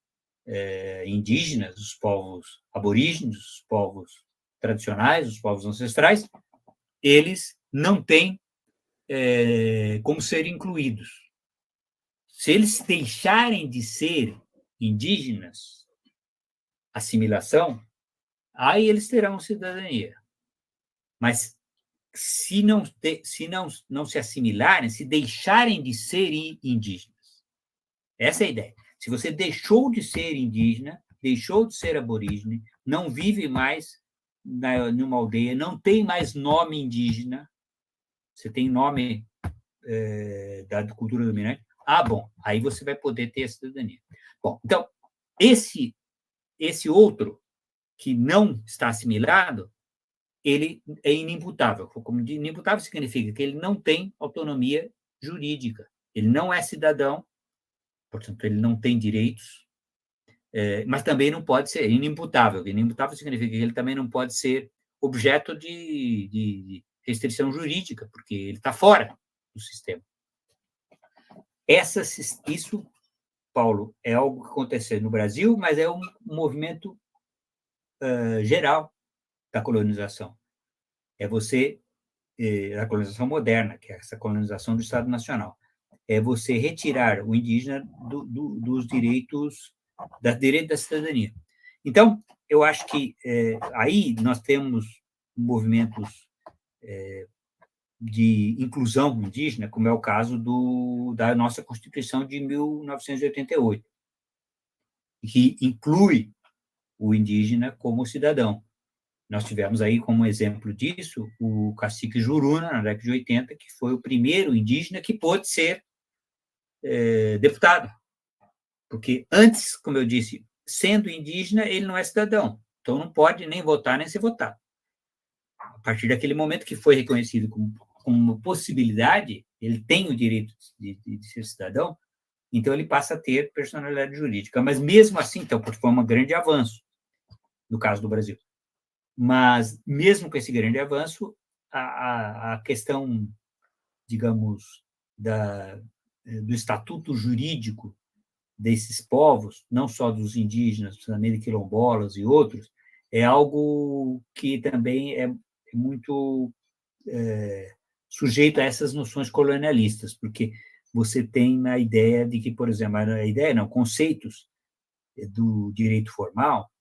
indígenas, os povos aborígenes, os povos tradicionais, os povos ancestrais, eles não têm como ser incluídos. Se eles deixarem de ser indígenas, assimilação, aí eles terão cidadania. Mas se não se assimilarem, se deixarem de ser indígenas. Essa é a ideia. Se você deixou de ser indígena, deixou de ser aborígene, não vive mais numa aldeia, não tem mais nome indígena, você tem nome da cultura dominante, bom, aí você vai poder ter a cidadania. Bom, então, esse outro que não está assimilado, ele é inimputável. Como inimputável significa que ele não tem autonomia jurídica, ele não é cidadão, portanto, ele não tem direitos, mas também não pode ser inimputável. Inimputável significa que ele também não pode ser objeto de restrição jurídica, porque ele está fora do sistema. Isso, Paulo, é algo que aconteceu no Brasil, mas é um movimento geral da colonização. É a colonização moderna, que é essa colonização do Estado Nacional. É você retirar o indígena dos direitos da cidadania. Então, eu acho que aí nós temos movimentos de inclusão indígena, como é o caso da nossa Constituição de 1988, que inclui o indígena como cidadão. Nós tivemos aí como exemplo disso o cacique Juruna, na década de 80, que foi o primeiro indígena que pôde ser deputado. Porque antes, como eu disse, sendo indígena, ele não é cidadão. Então, não pode nem votar, nem ser votado. A partir daquele momento que foi reconhecido como uma possibilidade, ele tem o direito de ser cidadão, então ele passa a ter personalidade jurídica. Mas, mesmo assim, então, porque foi um grande avanço, no caso do Brasil. Mas, mesmo com esse grande avanço, a questão, digamos, do estatuto jurídico desses povos, não só dos indígenas, também de quilombolas e outros, é algo que também é muito sujeito a essas noções colonialistas, porque você tem a ideia de que, por exemplo, conceitos do direito formal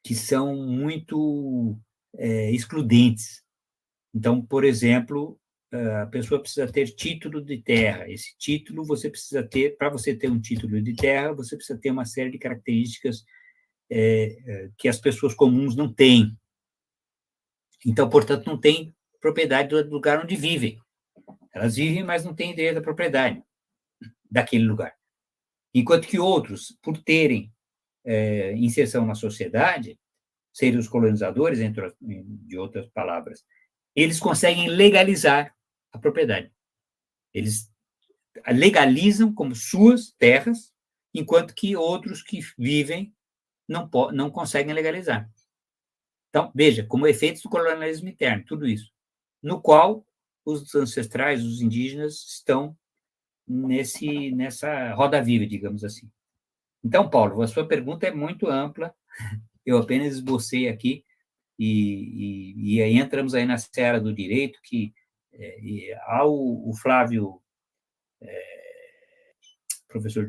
que são muito excludentes. Então, por exemplo, a pessoa precisa ter título de terra. Esse título você precisa ter, para você ter um título de terra, você precisa ter uma série de características que as pessoas comuns não têm. Então, portanto, não tem propriedade do lugar onde vivem. Elas vivem, mas não têm direito à propriedade daquele lugar. Enquanto que outros, por terem inserção na sociedade, serem os colonizadores, de outras palavras, eles conseguem legalizar a propriedade. Eles legalizam como suas terras, enquanto que outros que vivem não conseguem legalizar. Então, veja, como efeitos do colonialismo interno, tudo isso, no qual os ancestrais, os indígenas, estão nessa roda viva, digamos assim. Então, Paulo, a sua pergunta é muito ampla, eu apenas esbocei aqui, e aí entramos aí na seara do direito, que o Flávio, professor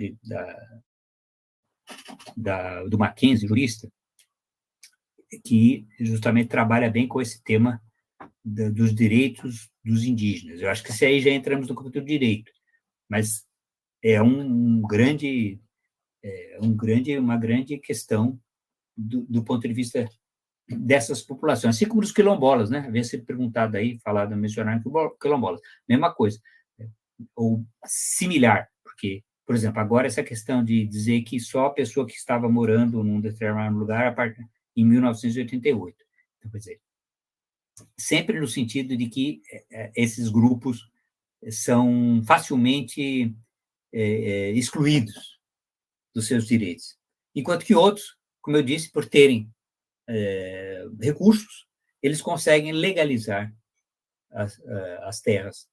do Mackenzie, jurista, que justamente trabalha bem com esse tema dos direitos dos indígenas. Eu acho que isso aí já entramos no capítulo do direito, mas é uma grande questão do ponto de vista dessas populações, assim como dos quilombolas, né? Havia sido perguntado aí, mencionado quilombolas, mesma coisa, ou similar, porque, por exemplo, agora essa questão de dizer que só a pessoa que estava morando num determinado lugar em 1988, então, quer dizer, sempre no sentido de que esses grupos são facilmente excluídos dos seus direitos, enquanto que outros, como eu disse, por terem recursos, eles conseguem legalizar as terras.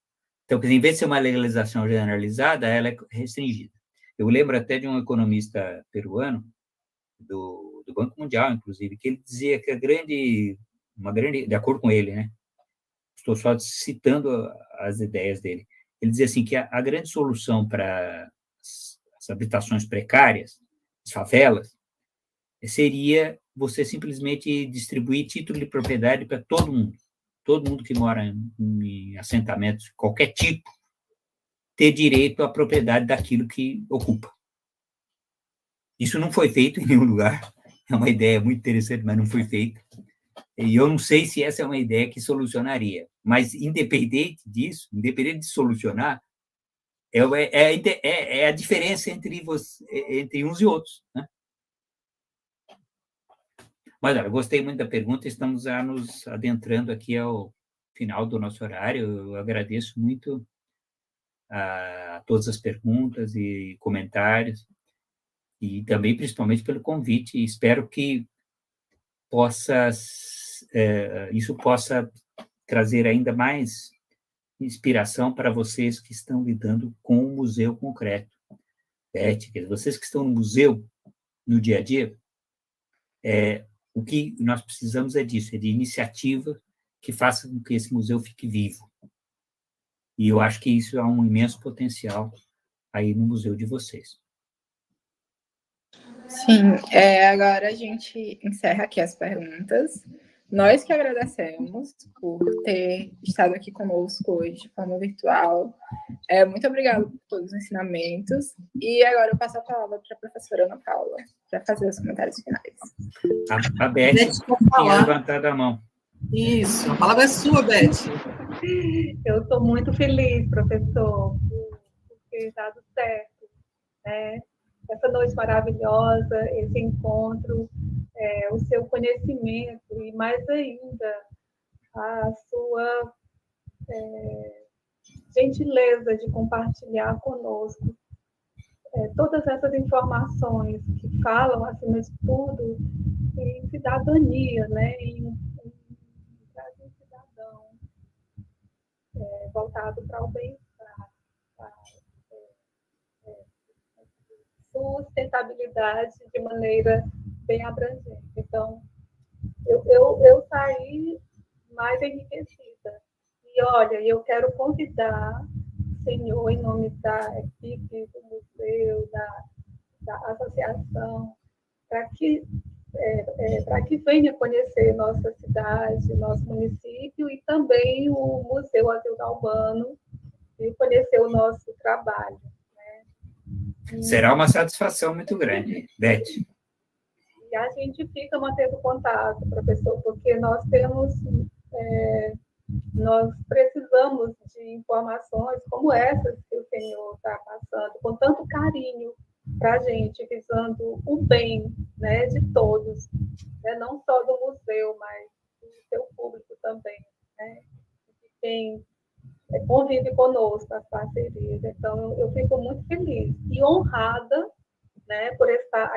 Então, em vez de ser uma legalização generalizada, ela é restringida. Eu lembro até de um economista peruano, do Banco Mundial, inclusive, que ele dizia que de acordo com ele, né? Estou só citando as ideias dele. Ele dizia assim que a grande solução para as habitações precárias, as favelas, seria você simplesmente distribuir título de propriedade para todo mundo que mora em assentamentos, qualquer tipo, ter direito à propriedade daquilo que ocupa. Isso não foi feito em nenhum lugar, é uma ideia muito interessante, mas não foi feito, e eu não sei se essa é uma ideia que solucionaria, mas independente disso, independente de solucionar, é a diferença entre uns e outros, né? Mas, olha, gostei muito da pergunta, estamos já nos adentrando aqui ao final do nosso horário, eu agradeço muito a todas as perguntas e comentários, e também, principalmente, pelo convite, e espero que isso possa trazer ainda mais inspiração para vocês que estão lidando com o museu concreto. Vocês que estão no museu, no dia a dia, o que nós precisamos é disso, de iniciativa que faça com que esse museu fique vivo. E eu acho que isso há um imenso potencial aí no museu de vocês.
Sim, agora a gente encerra aqui as perguntas. Nós que agradecemos por ter estado aqui conosco hoje de forma virtual. Muito obrigada por todos os ensinamentos. E agora eu passo a palavra para a professora Ana Paula, para fazer os comentários finais.
A Beth tinha levantado a mão.
Isso, a palavra é sua, Beth.
Eu estou muito feliz, professor, por ter dado certo, né? Essa noite maravilhosa, esse encontro o seu conhecimento e, mais ainda, a sua gentileza de compartilhar conosco todas essas informações que falam, acima de tudo, em cidadania, né? Em Brasil cidadão, voltado para o bem-estar, para sustentabilidade de maneira bem abrangente. Então, eu saí mais enriquecida. E, olha, eu quero convidar o senhor, em nome da equipe do museu, da associação, para que venha conhecer nossa cidade, nosso município e também o Museu Asildo Albano e conhecer o nosso trabalho. Né?
Será uma satisfação muito grande, Beth.
E a gente fica mantendo contato, professor, porque nós precisamos de informações como essas que o senhor está passando, com tanto carinho para a gente, visando o bem, né, de todos, né, não só do museu, mas do seu público também, né, de quem convive conosco nas parcerias. Então, eu fico muito feliz e honrada, né, por estar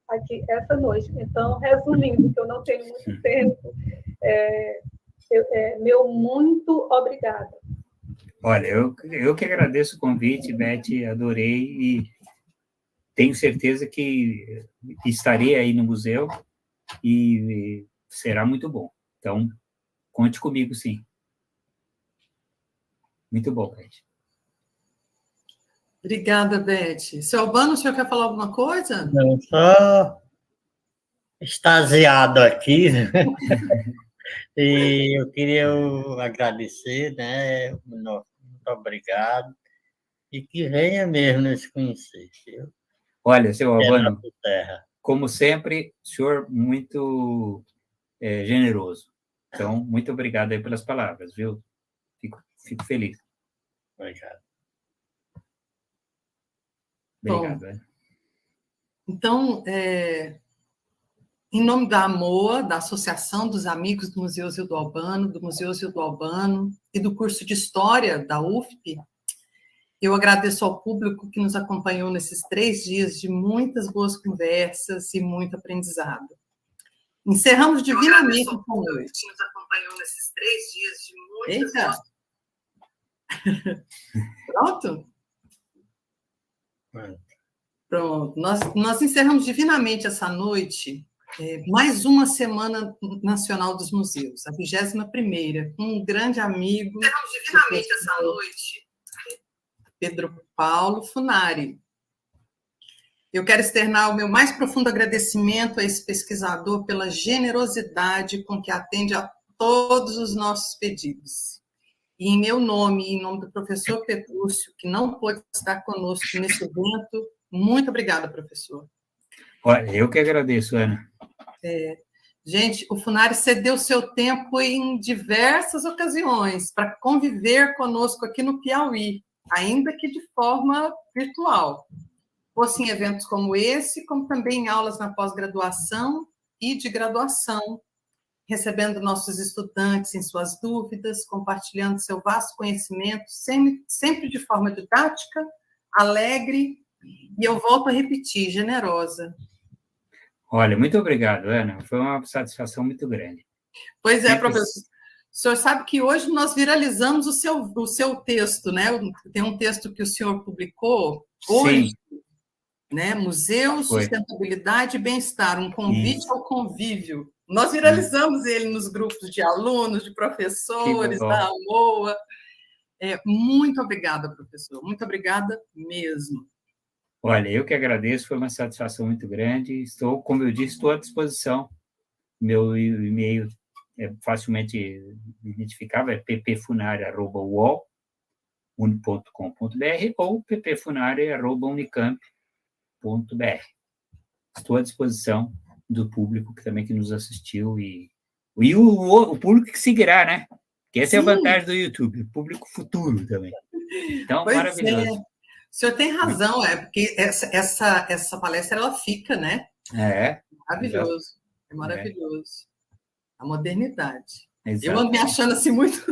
aqui essa noite. Então, resumindo, que eu não tenho muito tempo, meu muito obrigada.
Olha, eu que agradeço o convite, Beth, adorei e tenho certeza que estarei aí no museu e será muito bom. Então, conte comigo, sim. Muito bom, Beth.
Obrigada, Beth. Seu Albano, o senhor quer falar alguma coisa?
Não, só extasiado aqui, e eu queria agradecer, né? Muito obrigado, e que venha mesmo nos conhecer, viu?
Olha, seu Albano,
Terra.
como sempre, o senhor muito generoso. Então, muito obrigado aí pelas palavras, viu? Fico feliz.
Obrigado.
Obrigado.
Bom, então, em nome da AMOA, da Associação dos Amigos do Museu Asildo Albano, do Museu Asildo Albano e do curso de História da UFP, eu agradeço ao público que nos acompanhou nesses 3 dias de muitas boas conversas e muito aprendizado. Encerramos divinamente essa noite. Que nos acompanhou nesses 3 dias de muitas Pronto? Pronto. Nós encerramos divinamente essa noite, mais uma Semana Nacional dos Museus, a 21ª, com um grande amigo. Encerramos divinamente essa noite, Pedro Paulo Funari. Eu quero externar o meu mais profundo agradecimento a esse pesquisador pela generosidade com que atende a todos os nossos pedidos. E em meu nome e em nome do professor Petrúcio, que não pôde estar conosco nesse evento, muito obrigada, professor.
Olha, eu que agradeço, Ana.
Gente, o Funari cedeu seu tempo em diversas ocasiões para conviver conosco aqui no Piauí, ainda que de forma virtual. Fosse em eventos como esse, como também em aulas na pós-graduação e de graduação, recebendo nossos estudantes em suas dúvidas, compartilhando seu vasto conhecimento, sempre de forma didática, alegre, e eu volto a repetir, generosa.
Olha, muito obrigado, Ana. Foi uma satisfação muito grande.
Pois é, professor. O senhor sabe que hoje nós viralizamos o seu texto, né? Tem um texto que o senhor publicou hoje,
sim,
né? Museu, Sustentabilidade e Bem-Estar, um convite ao convívio. Nós viralizamos ele nos grupos de alunos, de professores, da AMOA. Muito obrigada, professor. Muito obrigada mesmo.
Olha, eu que agradeço, foi uma satisfação muito grande. Estou, como eu disse, estou à disposição. Meu e-mail é facilmente identificável, é ppfunari@uol.com.br ou ppfunari@unicamp.br. Estou à disposição do público que nos assistiu e o público que seguirá, né? Que essa é a vantagem do YouTube, o público futuro também. Então,
pois
maravilhoso.
O senhor tem razão, porque essa palestra ela fica, né?
É.
Maravilhoso. É maravilhoso. A modernidade.
Exato.
Eu ando me achando assim muito...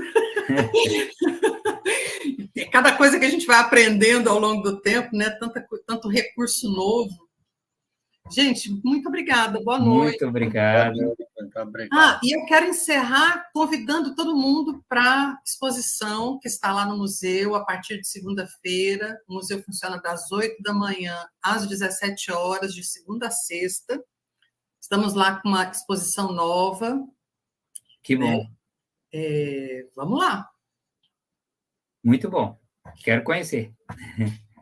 Cada coisa que a gente vai aprendendo ao longo do tempo, né? Tanto recurso novo. Gente, muito obrigada. Boa noite.
Muito obrigado.
Muito obrigado.
E eu quero encerrar convidando todo mundo para a exposição que está lá no museu a partir de segunda-feira. O museu funciona das 8 da manhã às 17 horas, de segunda a sexta. Estamos lá com uma exposição nova.
Que bom.
Vamos lá.
Muito bom. Quero conhecer.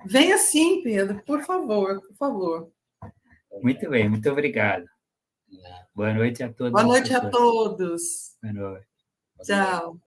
Venha sim, Pedro, por favor, por favor.
Muito bem, muito obrigado. Boa noite a todos.
Boa noite a todos.
Boa noite.
Tchau.